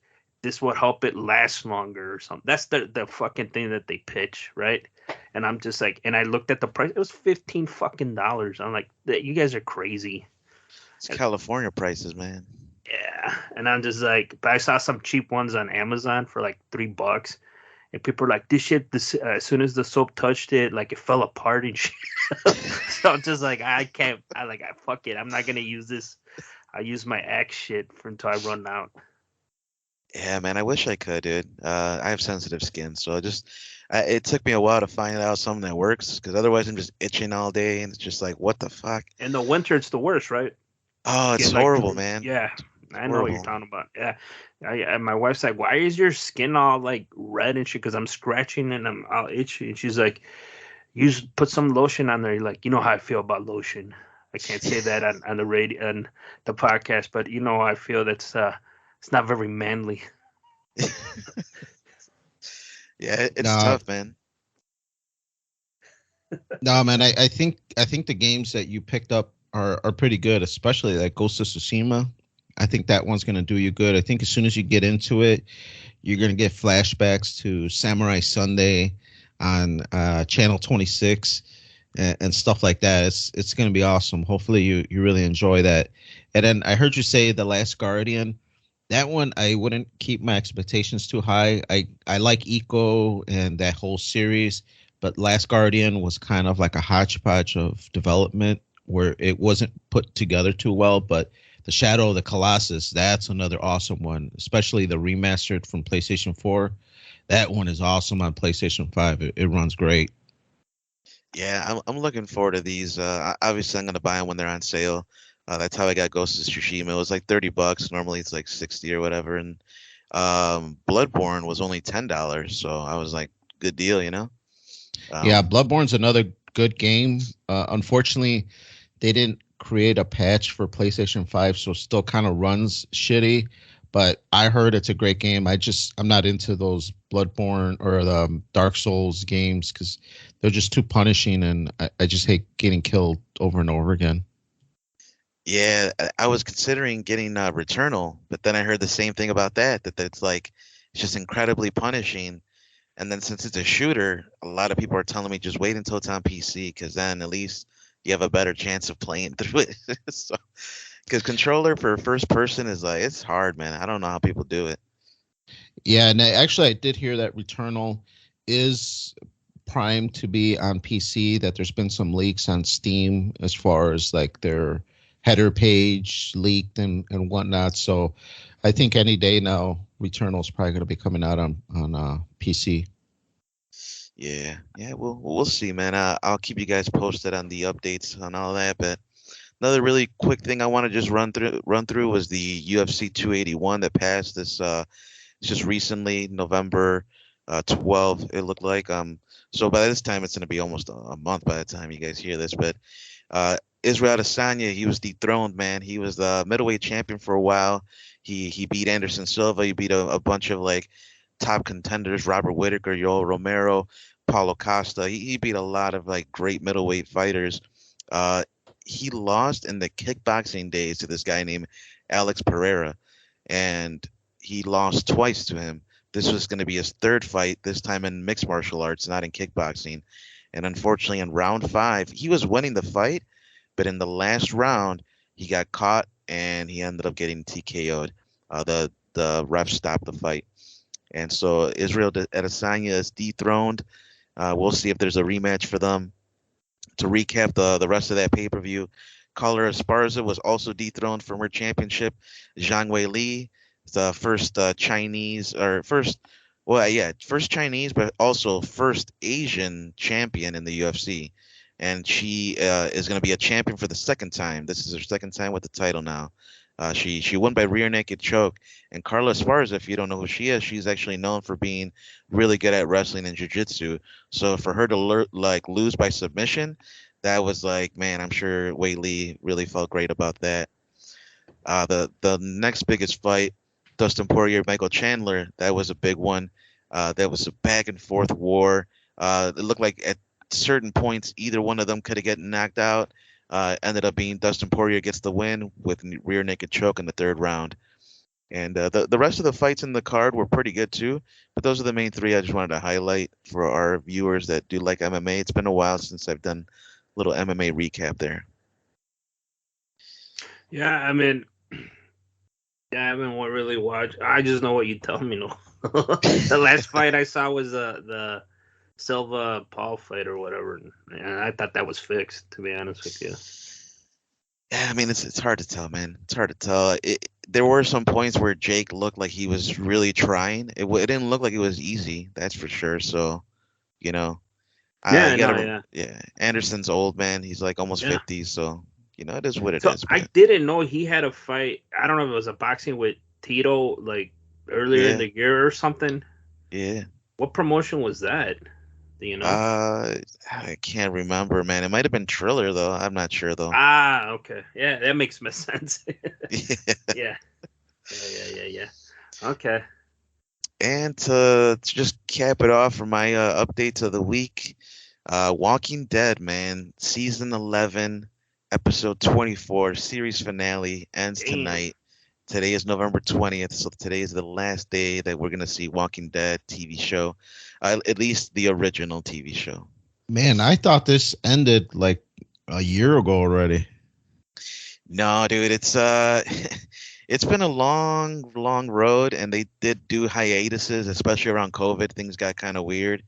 this would help it last longer or something. That's the fucking thing that they pitch, right? And I'm just like, and I looked at the price. It was 15 fucking dollars. I'm like, you guys are crazy. It's And, California prices, man. yeah, and I'm just like, but I saw some cheap ones on Amazon for like $3, and people are like, "This shit." This as soon as the soap touched it, like it fell apart and shit. So I'm just like, I can't. I fuck it. I'm not gonna use this. I use my Axe shit for until I run out. Yeah, man, I wish I could, dude. I have sensitive skin, so it took me a while to find out something that works, because otherwise I'm just itching all day, and it's just like, what the fuck? In the winter, it's the worst, right? Oh, it's Get like, horrible, man. yeah, It's I know what you're horrible. talking about. Yeah, and my wife's like, "Why is your skin all like red and shit?" Because I'm scratching and I'm all itchy, and she's like, put some lotion on there. You're like, you know how I feel about lotion. I can't say that on the radio on the podcast, but you know how I feel. That's it's not very manly. Yeah, it's No, tough, man. no, man. I think the games that you picked up are pretty good, especially like Ghost of Tsushima. I think that one's gonna do you good. I think as soon as you get into it, you're gonna get flashbacks to Samurai Sunday on Channel 26 and stuff like that. It's gonna be awesome. Hopefully you really enjoy that. And then I heard you say The Last Guardian. That one I wouldn't keep my expectations too high. I like Eco and that whole series, but Last Guardian was kind of like a hodgepodge of development where it wasn't put together too well. But the Shadow of the Colossus, that's another awesome one, especially the remastered from PlayStation 4. That one is awesome on PlayStation 5. It runs great. Yeah, I'm looking forward to these. Obviously, I'm gonna buy them when they're on sale. That's how I got Ghost of Tsushima. It was like $30. Normally, it's like 60 or whatever. And Bloodborne was only $10, so I was like, good deal, you know. Yeah, Um, Bloodborne's another good game. Unfortunately, they didn't create a patch for PlayStation 5, so it still kind of runs shitty. But I heard it's a great game. I'm not into those Bloodborne or the Dark Souls games because they're just too punishing, and I just hate getting killed over and over again. yeah, I was considering getting Returnal, but then I heard the same thing about that it's like it's just incredibly punishing. And then since it's a shooter, a lot of people are telling me just wait until it's on PC, because then at least you have a better chance of playing through it. So, because controller for first person is like it's hard, man. I don't know how people do it. Yeah, and actually, I did hear that Returnal is primed to be on PC. That there's been some leaks on Steam as far as like their header page leaked and whatnot. So I think any day now, Returnal's probably going to be coming out on PC. Yeah, yeah, we'll see, man. I'll keep you guys posted on the updates on all that. But another really quick thing I want to just run through was the UFC 281 that passed this just recently, November 12th. It looked like so by this time it's gonna be almost a month by the time you guys hear this. But uh, Israel Adesanya, he was dethroned, man. He was the middleweight champion for a while. He beat Anderson Silva. He beat a bunch of like top contenders: Robert Whitaker, Yoel Romero, Paulo Costa. He beat a lot of like great middleweight fighters. Uh, he lost in the kickboxing days to this guy named Alex Pereira, and he lost twice to him. This was going to be his third fight, this time in mixed martial arts, not in kickboxing. And unfortunately, in round five, he was winning the fight, but in the last round, he got caught and he ended up getting TKO'd. The ref stopped the fight, and so Israel Adesanya is dethroned. We'll see if there's a rematch for them. To recap the rest of that pay per view, Collar Esparza was also dethroned from her championship. Zhang Wei Li, the first Chinese or first, well, yeah, first Chinese, but also first Asian champion in the UFC, and she is going to be a champion for the second time. This is her second time with the title now. She won by rear naked choke. And Carla Esparza, if you don't know who she is, she's actually known for being really good at wrestling and jiu-jitsu. So for her to like lose by submission, that was like, man, I'm sure Wei Lee really felt great about that. The next biggest fight, Dustin Poirier, Michael Chandler, that was a big one. That was a back and forth war. It looked like at certain points either one of them could have gotten knocked out. Ended up being Dustin Poirier gets the win with rear naked choke in the third round. And the rest of the fights in the card were pretty good too. But those are the main three I just wanted to highlight for our viewers that do like MMA. It's been a while since I've done a little MMA recap there. Yeah, I mean, I haven't really watched. I just know what you tell me. No, the last fight I saw was the Silva Paul fight or whatever, and I thought that was fixed. To be honest with you. Yeah, I mean it's hard to tell, man. It's hard to tell. There were some points where Jake looked like he was really trying. It didn't look like it was easy, that's for sure. So you know, Yeah, you no, gotta, yeah, yeah. Anderson's old, man. He's like almost yeah. 50, so it is what it So is. I But didn't know he had a fight. I don't know if it was a boxing with Tito like earlier in yeah, the year or something. yeah. What promotion was that? Do you know? I can't remember, man. It might have been Triller though. I'm not sure though. Ah, okay. Yeah, that makes more sense. Yeah. Yeah. Yeah. Okay. And to just cap it off for my updates of the week, Walking Dead, man, season 11, episode 24, series finale ends Damn. tonight. Today is November 20th, so today is the last day that we're gonna see Walking Dead TV show, at least the original TV show. Man, I thought this ended like a year ago already. No, dude, it's it's been a long, long road, and they did do hiatuses, especially around COVID. Things got kind of weird.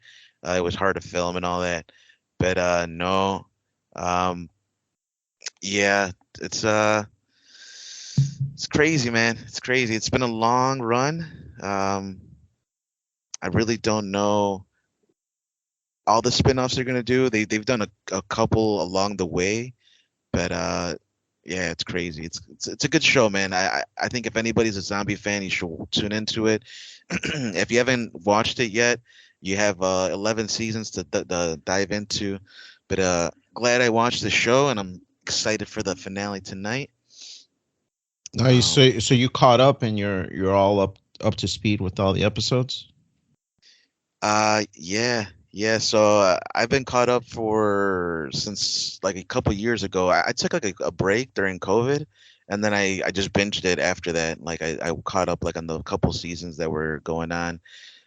It was hard to film and all that. But no, um, yeah, it's it's crazy, man. It's crazy. It's been a long run. I really don't know all the spin-offs they're gonna do. They've done a couple along the way, but yeah, it's crazy. It's a good show, man. I think if anybody's a zombie fan, you should tune into it. If you haven't watched it yet, you have 11 seasons to dive into. But glad I watched the show, and I'm excited for the finale tonight. Nice. Um, So you caught up and you're all up to speed with all the episodes. yeah, yeah. So I've been caught up for since like a couple years ago. I took like a break during COVID, and then I just binged it after that. Like I caught up like on the couple seasons that were going on.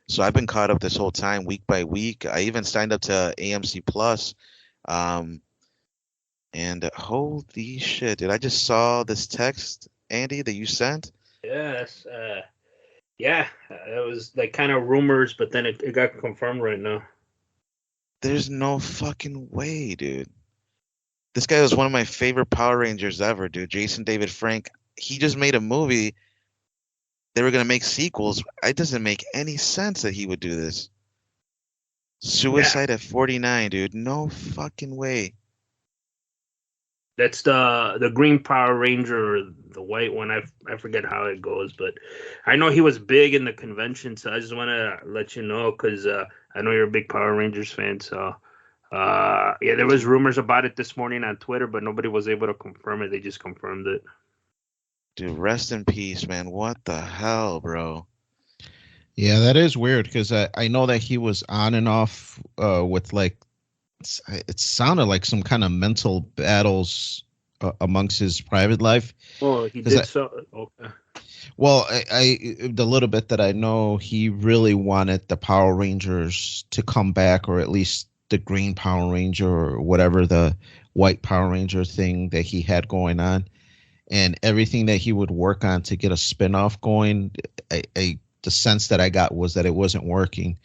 So I've been caught up this whole time, week by week. I even signed up to AMC Plus. Um, and holy shit, dude! I just saw this text, Andy, that you sent. Yes. Yeah, it was like kind of rumors, but then it got confirmed right now. There's no fucking way, dude. This guy was one of my favorite Power Rangers ever, dude. Jason David Frank. He just made a movie. They were gonna make sequels. It doesn't make any sense that he would do this. Yeah, Suicide at 49, dude. No fucking way. that's the Green Power Ranger, the white one. I forget how it goes, but I know he was big in the convention, so I just want to let you know because I know you're a big Power Rangers fan. So yeah, there was rumors about it this morning on Twitter, but nobody was able to confirm it. They just confirmed it. Dude, rest in peace, man. What the hell, bro? Yeah, that is weird because I know that he was on and off with like it sounded like some kind of mental battles amongst his private life. Oh, he Because did so. Okay. well, the little bit that I know, he really wanted the Power Rangers to come back, or at least the Green Power Ranger, or whatever the White Power Ranger thing that he had going on, and everything that he would work on to get a spinoff going. The sense that I got was that it wasn't working.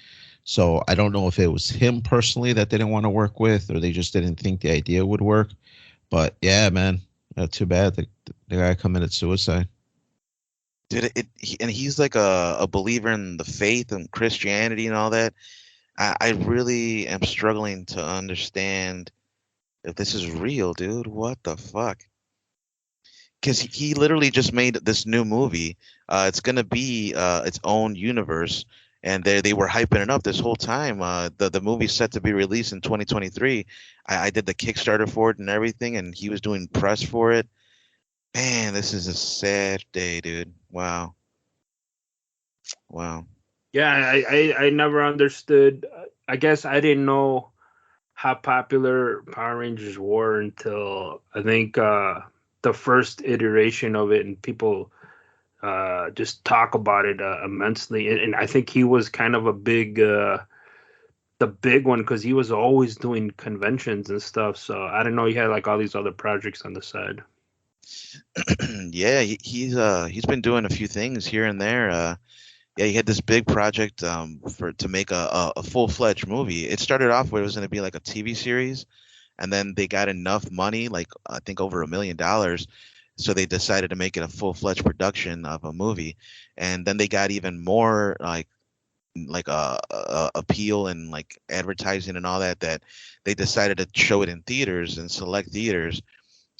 So I don't know if it was him personally that they didn't want to work with, or they just didn't think the idea would work. But yeah, man, too bad the guy committed suicide. Dude, and he's like a believer in the faith and Christianity and all that. I really am struggling to understand if this is real, dude. What the fuck? Because he literally just made this new movie. It's gonna be its own universe, and they were hyping it up this whole time. The movie's set to be released in 2023. I did the Kickstarter for it and everything, and he was doing press for it. Man, this is a sad day, dude. Wow, wow. Yeah, I never understood. I guess I didn't know how popular Power Rangers were until I think the first iteration of it, and people just talk about it immensely. And I think he was kind of a big, the big one because he was always doing conventions and stuff. So I didn't know he had like all these other projects on the side. Yeah, he's been doing a few things here and there. Yeah, he had this big project for to make a full fledged movie. It started off where it was going to be like a TV series, and then they got enough money, like I think over $1 million, so they decided to make it a full fledged production of a movie. And then they got even more like appeal and like advertising and all that, that they decided to show it in theaters and select theaters,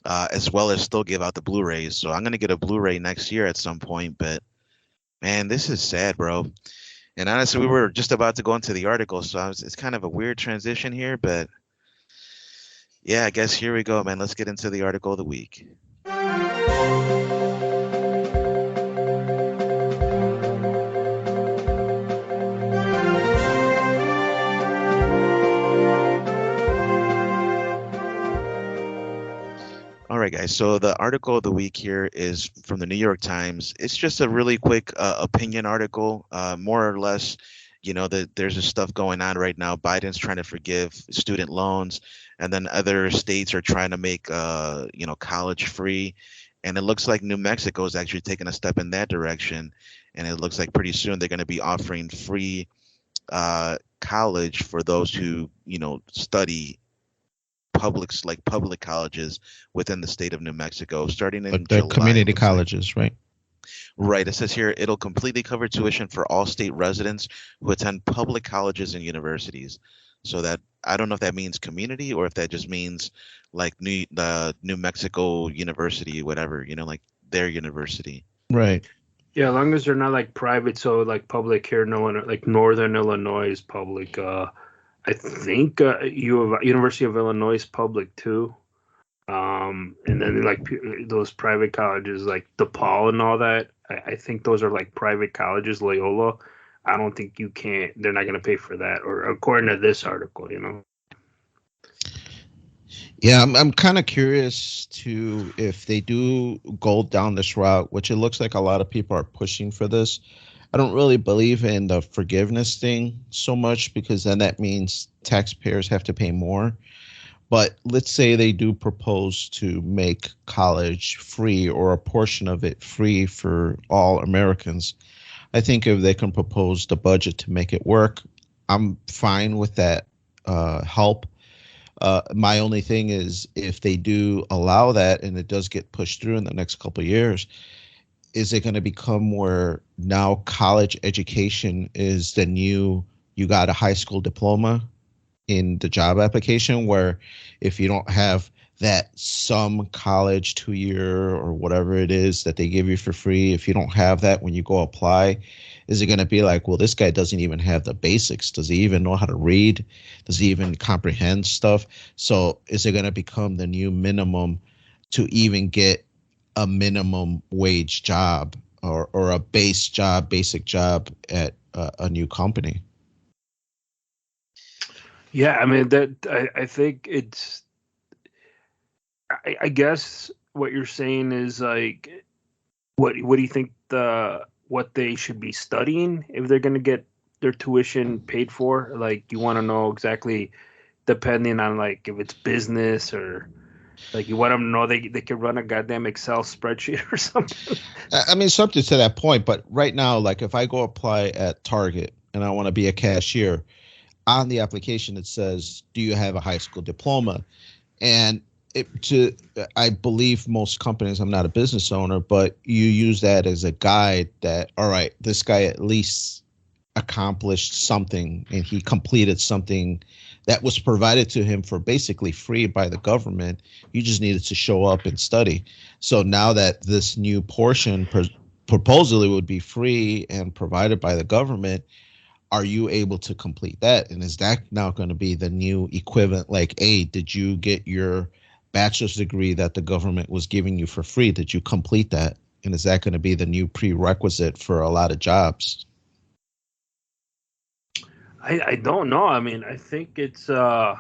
as well as still give out the Blu-rays. So I'm gonna get a Blu-ray next year at some point, but man, this is sad, bro. And honestly, we were just about to go into the article, so it's kind of a weird transition here, but yeah, I guess here we go, man. Let's get into the article of the week. All right, guys. So the article of the week here is from the New York Times. It's just a really quick opinion article, more or less. You know that there's this stuff going on right now. Biden's trying to forgive student loans, and then other states are trying to make college free. And it looks like New Mexico is actually taking a step in that direction. And it looks like pretty soon they're going to be offering free college for those who study public colleges within the state of New Mexico, starting in Like the July, it community looks like. colleges, right? Right. It says here it'll completely cover tuition for all state residents who attend public colleges and universities. So that I don't know if that means community or if that just means like the New Mexico University, whatever, like their university. Right. Yeah, as long as they're not like private, so like public here, no one like Northern Illinois is public. I think University of Illinois is public too. And then like those private colleges like DePaul and all that. I think those are like private colleges. Loyola. I don't think you can't. They're not going to pay for that, or according to this article. Yeah, I'm kind of curious to if they do go down this route, which it looks like a lot of people are pushing for this. I don't really believe in the forgiveness thing so much because then that means taxpayers have to pay more. But let's say they do propose to make college free or a portion of it free for all Americans. I think if they can propose the budget to make it work, I'm fine with that help. My only thing is if they do allow that and it does get pushed through in the next couple of years, is it going to become where now college education is the new, you got a high school diploma in the job application, where if you don't have that some college 2 year or whatever it is that they give you for free, if you don't have that when you go apply, is it going to be like, well, this guy doesn't even have the basics? Does he even know how to read? Does he even comprehend stuff? So is it going to become the new minimum to even get a minimum wage job, or a base job, basic job at a new company? Yeah, I mean that I think it's I guess what you're saying is like what do you think what they should be studying if they're going to get their tuition paid for? Like you want to know exactly depending on like if it's business or like you want them to know they can run a goddamn Excel spreadsheet or something. I mean, something to that point, but right now, like if I go apply at Target and I want to be a cashier, on the application it says, "Do you have a high school diploma?" And I believe most companies, I'm not a business owner, but you use that as a guide that, all right, this guy at least accomplished something and he completed something that was provided to him for basically free by the government. You just needed to show up and study. So now that this new portion supposedly would be free and provided by the government, are you able to complete that? And is that now going to be the new equivalent? Like, hey, did you get your bachelor's degree that the government was giving you for free? Did you complete that? And is that going to be the new prerequisite for a lot of jobs? I don't know. I mean, I think it's I,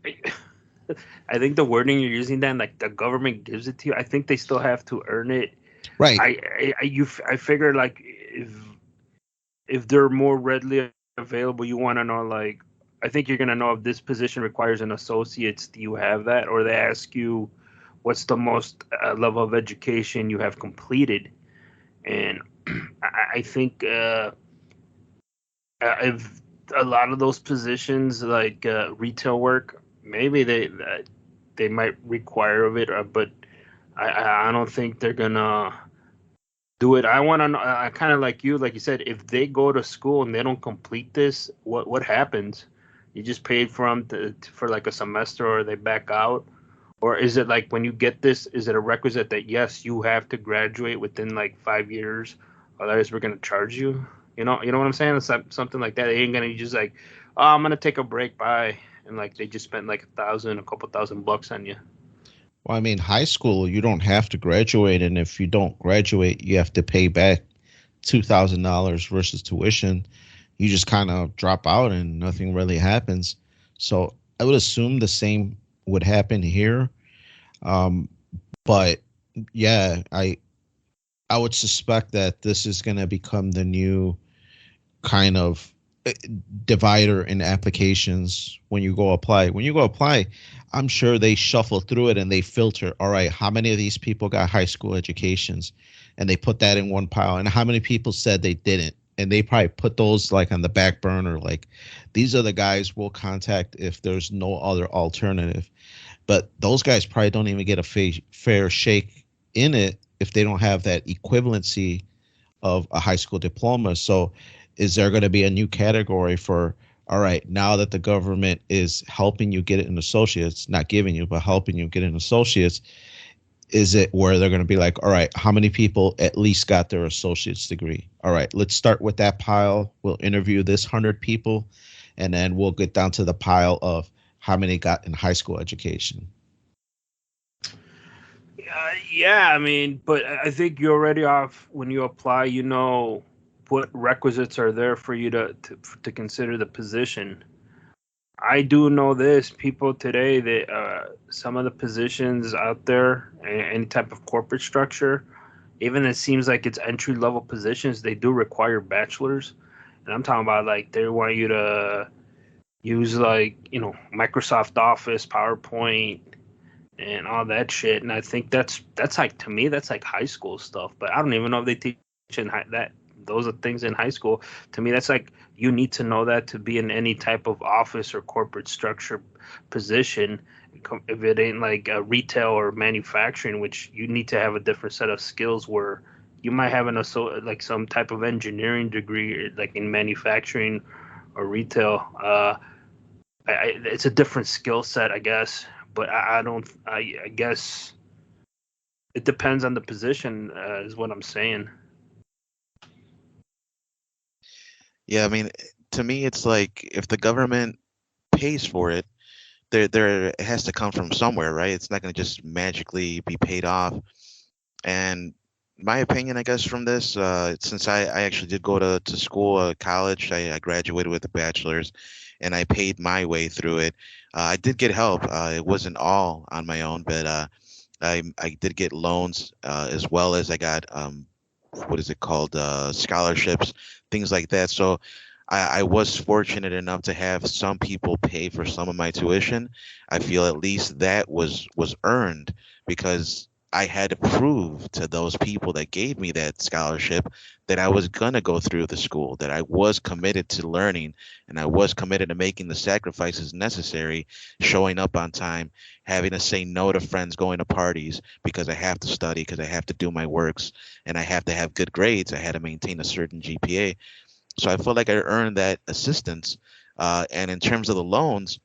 I think the wording you're using then like the government gives it to you. I think they still have to earn it. Right. I figure like if they're more readily available, you want to know like I think you're gonna know if this position requires an associate's. Do you have that, or they ask you what's the most level of education you have completed? And I think if a lot of those positions like retail work, maybe they might require of it, but I don't think they're gonna do it. I want to know. I kind of like you said, if they go to school and they don't complete this, what happens? You just paid for them for like a semester, or they back out, or is it like when you get this, is it a requisite that yes, you have to graduate within like 5 years, otherwise we're gonna charge you? You know what I'm saying? It's like something like that. They ain't gonna just like, oh, I'm gonna take a break, bye, and like they just spent like a couple thousand bucks on you. Well, I mean, high school, you don't have to graduate. And if you don't graduate, you have to pay back $2,000 versus tuition. You just kind of drop out and nothing really happens. So I would assume the same would happen here. Um, but yeah, I would suspect that this is going to become the new kind of divider in applications when you go apply. When you go apply, I'm sure they shuffle through it and they filter, all right, how many of these people got high school educations? And they put that in one pile. And how many people said they didn't? And they probably put those like on the back burner, like these are the guys we'll contact if there's no other alternative. But those guys probably don't even get a fair shake in it if they don't have that equivalency of a high school diploma. So is there going to be a new category for, all right, now that the government is helping you get an associate's, not giving you, but helping you get an associate's, is it where they're going to be like, all right, how many people at least got their associate's degree? All right, let's start with that pile. We'll interview this 100 people, and then we'll get down to the pile of how many got in high school education. Yeah, I mean, but I think you're already off when you apply. You know what requisites are there for you to consider the position. I do know this. People today, that some of the positions out there, any type of corporate structure, even it seems like it's entry level positions, they do require bachelors. And I'm talking about like they want you to use like Microsoft Office, PowerPoint, and all that shit. And I think that's like to me that's like high school stuff. But I don't even know if they teach that those are things in high school. To me, that's like you need to know that to be in any type of office or corporate structure position. If it ain't like retail or manufacturing, which you need to have a different set of skills where you might have like some type of engineering degree like in manufacturing or retail. It's a different skill set, I guess. But I don't. I guess it depends on the position, is what I'm saying. Yeah, I mean, to me, it's like if the government pays for it, there it has to come from somewhere, right? It's not going to just magically be paid off. And my opinion, I guess, from this, since I actually did go to school, college, I graduated with a bachelor's, and I paid my way through it. I did get help. It wasn't all on my own, but I did get loans, as well as I got what is it called, scholarships, things like that. So I was fortunate enough to have some people pay for some of my tuition. I feel at least that was earned because I had to prove to those people that gave me that scholarship that I was gonna go through the school, that I was committed to learning, and I was committed to making the sacrifices necessary, showing up on time, having to say no to friends going to parties because I have to study, because I have to do my works, and I have to have good grades. I had to maintain a certain GPA. So I feel like I earned that assistance. And in terms of the loans,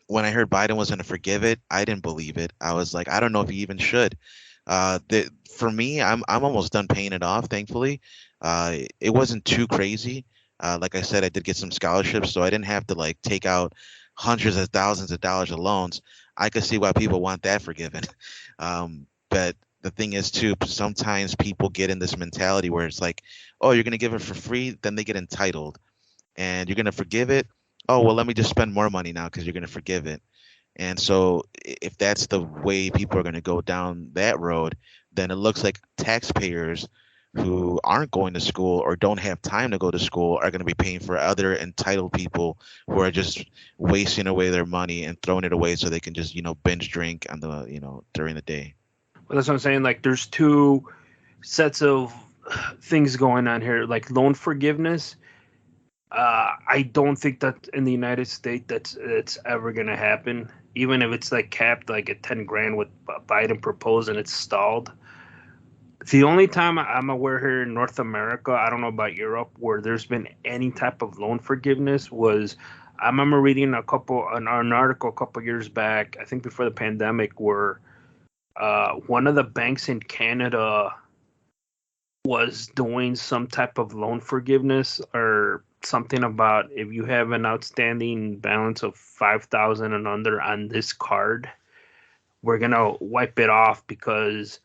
when I heard Biden was going to forgive it, I didn't believe it. I was like, I don't know if he even should. For me, I'm almost done paying it off. Thankfully, it wasn't too crazy. Like I said, I did get some scholarships, so I didn't have to like take out hundreds of thousands of dollars of loans. I could see why people want that forgiven. But the thing is, too, sometimes people get in this mentality where it's like, oh, you're going to give it for free, then they get entitled, and you're going to forgive it. Oh, well, let me just spend more money now because you're going to forgive it. And so, if that's the way people are going to go down that road, then it looks like taxpayers who aren't going to school or don't have time to go to school are going to be paying for other entitled people who are just wasting away their money and throwing it away so they can just, binge drink on the, during the day. Well, that's what I'm saying. Like, there's two sets of things going on here. Like loan forgiveness. I don't think that in the United States it's ever gonna happen. Even if it's like capped like at 10 grand, what Biden proposed and it's stalled. The only time I'm aware here in North America, I don't know about Europe, where there's been any type of loan forgiveness was I remember reading an article a couple years back, I think before the pandemic, where one of the banks in Canada was doing some type of loan forgiveness or something about if you have an outstanding balance of 5,000 and under on this card, we're gonna wipe it off because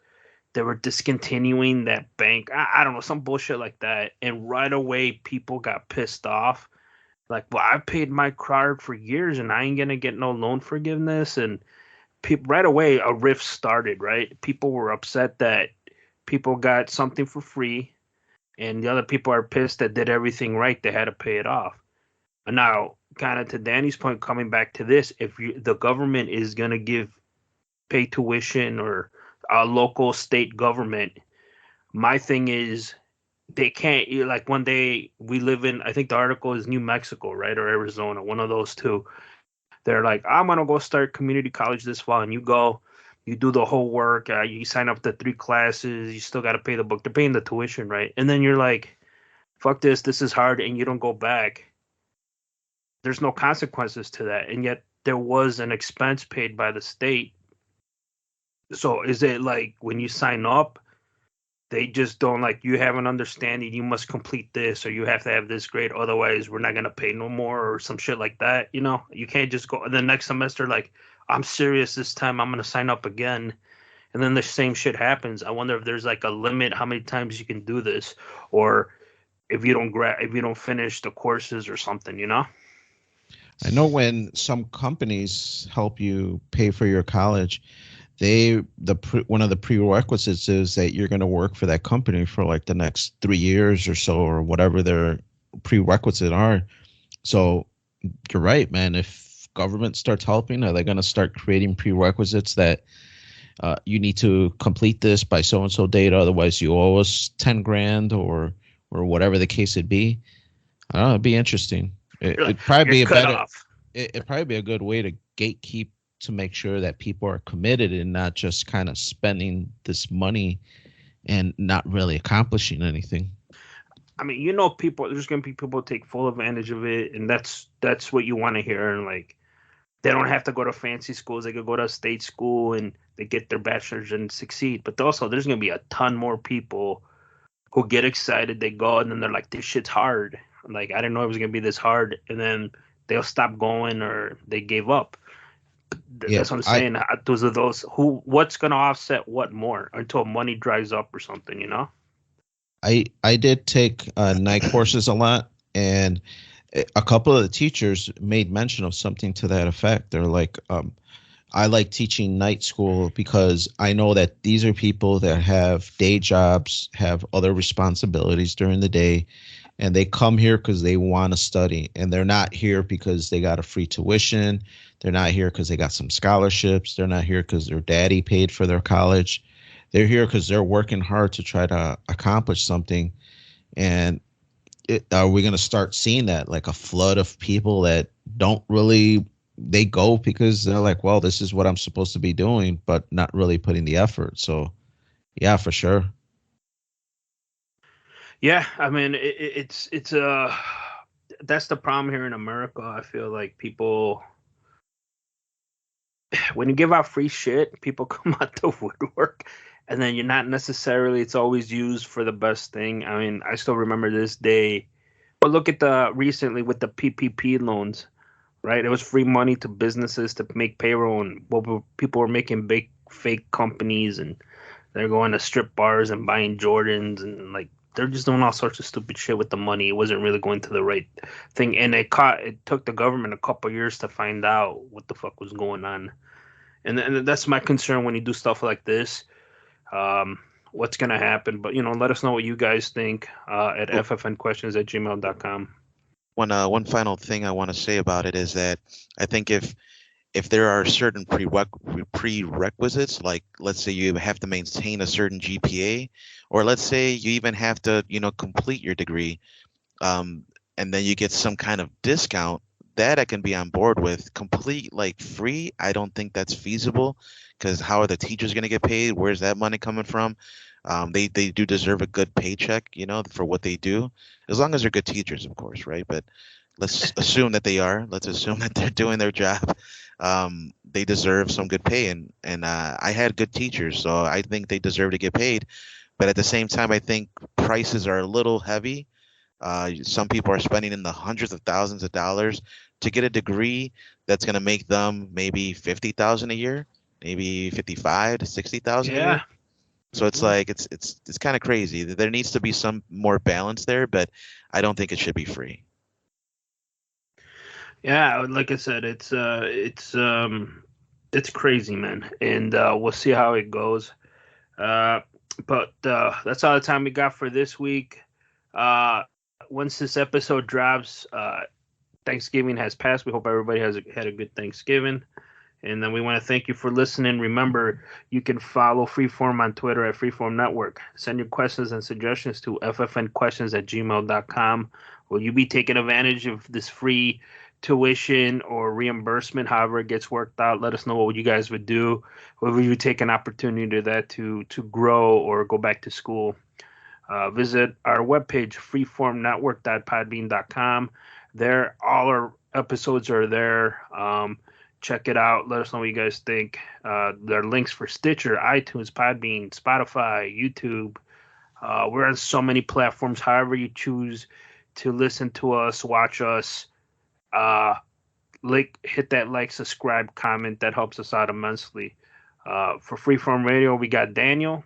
they were discontinuing that bank. I don't know, some bullshit like that. And right away, people got pissed off. Like, well, I paid my card for years and I ain't gonna get no loan forgiveness. And people right away, a rift started. Right, people were upset that people got something for free, and the other people are pissed that did everything right. They had to pay it off. And now, kind of to Danny's point, coming back to this, if the government is gonna pay tuition or a local state government, my thing is they can't like one day we live in, I think the article is New Mexico, right, or Arizona, one of those two. They're like, I'm gonna go start community college this fall, and you go, you do the whole work, you sign up to 3 classes, you still got to pay the book, they're paying the tuition, right? And then you're like, fuck this is hard, and you don't go back. There's no consequences to that, and yet there was an expense paid by the state. So is it like when you sign up, they just don't like you have an understanding you must complete this or you have to have this grade, otherwise we're not gonna pay no more or some shit like that? You can't just go the next semester like I'm serious this time, I'm gonna sign up again, and then the same shit happens. I wonder if there's like a limit how many times you can do this, or if you don't finish the courses or something. I know when some companies help you pay for your college, one of the prerequisites is that you're going to work for that company for like the next 3 years or so, or whatever their prerequisites are. So you're right, man. If government starts helping, are they going to start creating prerequisites that you need to complete this by so and so date, otherwise you owe us 10 grand or whatever the case would be. I don't know, it'd be interesting. It'd probably You're be a cut better. off. It'd probably be a good way to gatekeep to make sure that people are committed and not just kind of spending this money and not really accomplishing anything. I mean, people. There's gonna be people who take full advantage of it, and that's what you want to hear. And like, they don't have to go to fancy schools; they could go to a state school and they get their bachelor's and succeed. But also, there's gonna be a ton more people who get excited. They go and then they're like, "This shit's hard." Like, I didn't know it was gonna be this hard, and then they'll stop going or they gave up. Yeah, That's what I'm saying. Those are those who. What's gonna offset what more until money dries up or something? I did take night courses a lot, and a couple of the teachers made mention of something to that effect. They're like, I like teaching night school because I know that these are people that have day jobs, have other responsibilities during the day, and they come here because they want to study, and they're not here because they got a free tuition. They're not here because they got some scholarships. They're not here because their daddy paid for their college. They're here because they're working hard to try to accomplish something. And are we going to start seeing that, like a flood of people that don't really, they go because they're like, well, this is what I'm supposed to be doing, but not really putting the effort. So yeah, for sure. Yeah, I mean, it's that's the problem here in America. I feel like people, when you give out free shit, people come out the woodwork, and then you're not necessarily. It's always used for the best thing. I mean, I still remember this day. But look at the recently with the PPP loans, right? It was free money to businesses to make payroll, and people were making big fake companies, and they're going to strip bars and buying Jordans, and like they're just doing all sorts of stupid shit with the money. It wasn't really going to the right thing, and it took the government a couple of years to find out what the fuck was going on. And that's my concern when you do stuff like this. What's going to happen? But, let us know what you guys think at ffnquestions@gmail.com. One final thing I want to say about it is that I think if there are certain prerequisites, like let's say you have to maintain a certain GPA, or let's say you even have to, complete your degree, and then you get some kind of discount, that I can be on board with. Complete like free, I don't think that's feasible, because how are the teachers going to get paid? Where's that money coming from? They do deserve a good paycheck, for what they do, as long as they're good teachers, of course, right? But let's assume that they are. Let's assume that they're doing their job. They deserve some good pay, and I had good teachers, so I think they deserve to get paid. But at the same time, I think prices are a little heavy. Some people are spending in the hundreds of thousands of dollars to get a degree that's going to make them maybe 50,000 a year, maybe 55 to 60,000 a year. So it's like it's kind of crazy. There needs to be some more balance there, but I don't think it should be free. Yeah, like I said, it's crazy, man, and we'll see how it goes. But that's all the time we got for this week. Once this episode drops, Thanksgiving has passed. We hope everybody had a good Thanksgiving. And then we want to thank you for listening. Remember, you can follow Freeform on Twitter at Freeform Network. Send your questions and suggestions to ffnquestions@gmail.com. Will you be taking advantage of this free tuition or reimbursement, however it gets worked out? Let us know what you guys would do. Will you take an opportunity to that to grow or go back to school? Visit our webpage, freeformnetwork.podbean.com. There, all our episodes are there. Check it out. Let us know what you guys think. There are links for Stitcher, iTunes, Podbean, Spotify, YouTube. We're on so many platforms. However you choose to listen to us, watch us, hit that like, subscribe, comment. That helps us out immensely. For Freeform Radio, we got Daniel.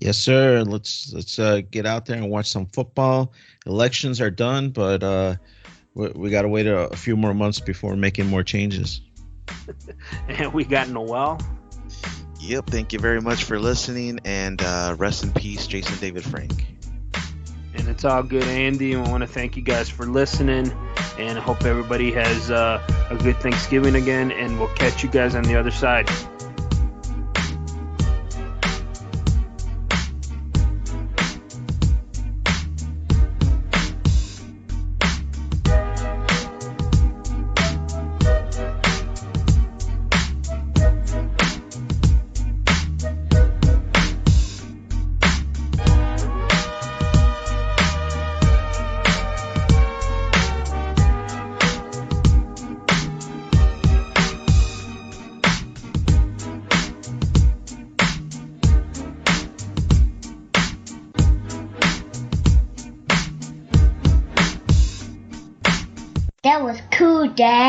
Yes, sir. Let's get out there and watch some football. Elections are done, but we got to wait a few more months before making more changes. And we got Noel. Yep. Thank you very much for listening, and rest in peace, Jason David Frank. And it's all good, Andy. I want to thank you guys for listening, and I hope everybody has a good Thanksgiving again, and we'll catch you guys on the other side. was cool, Dad.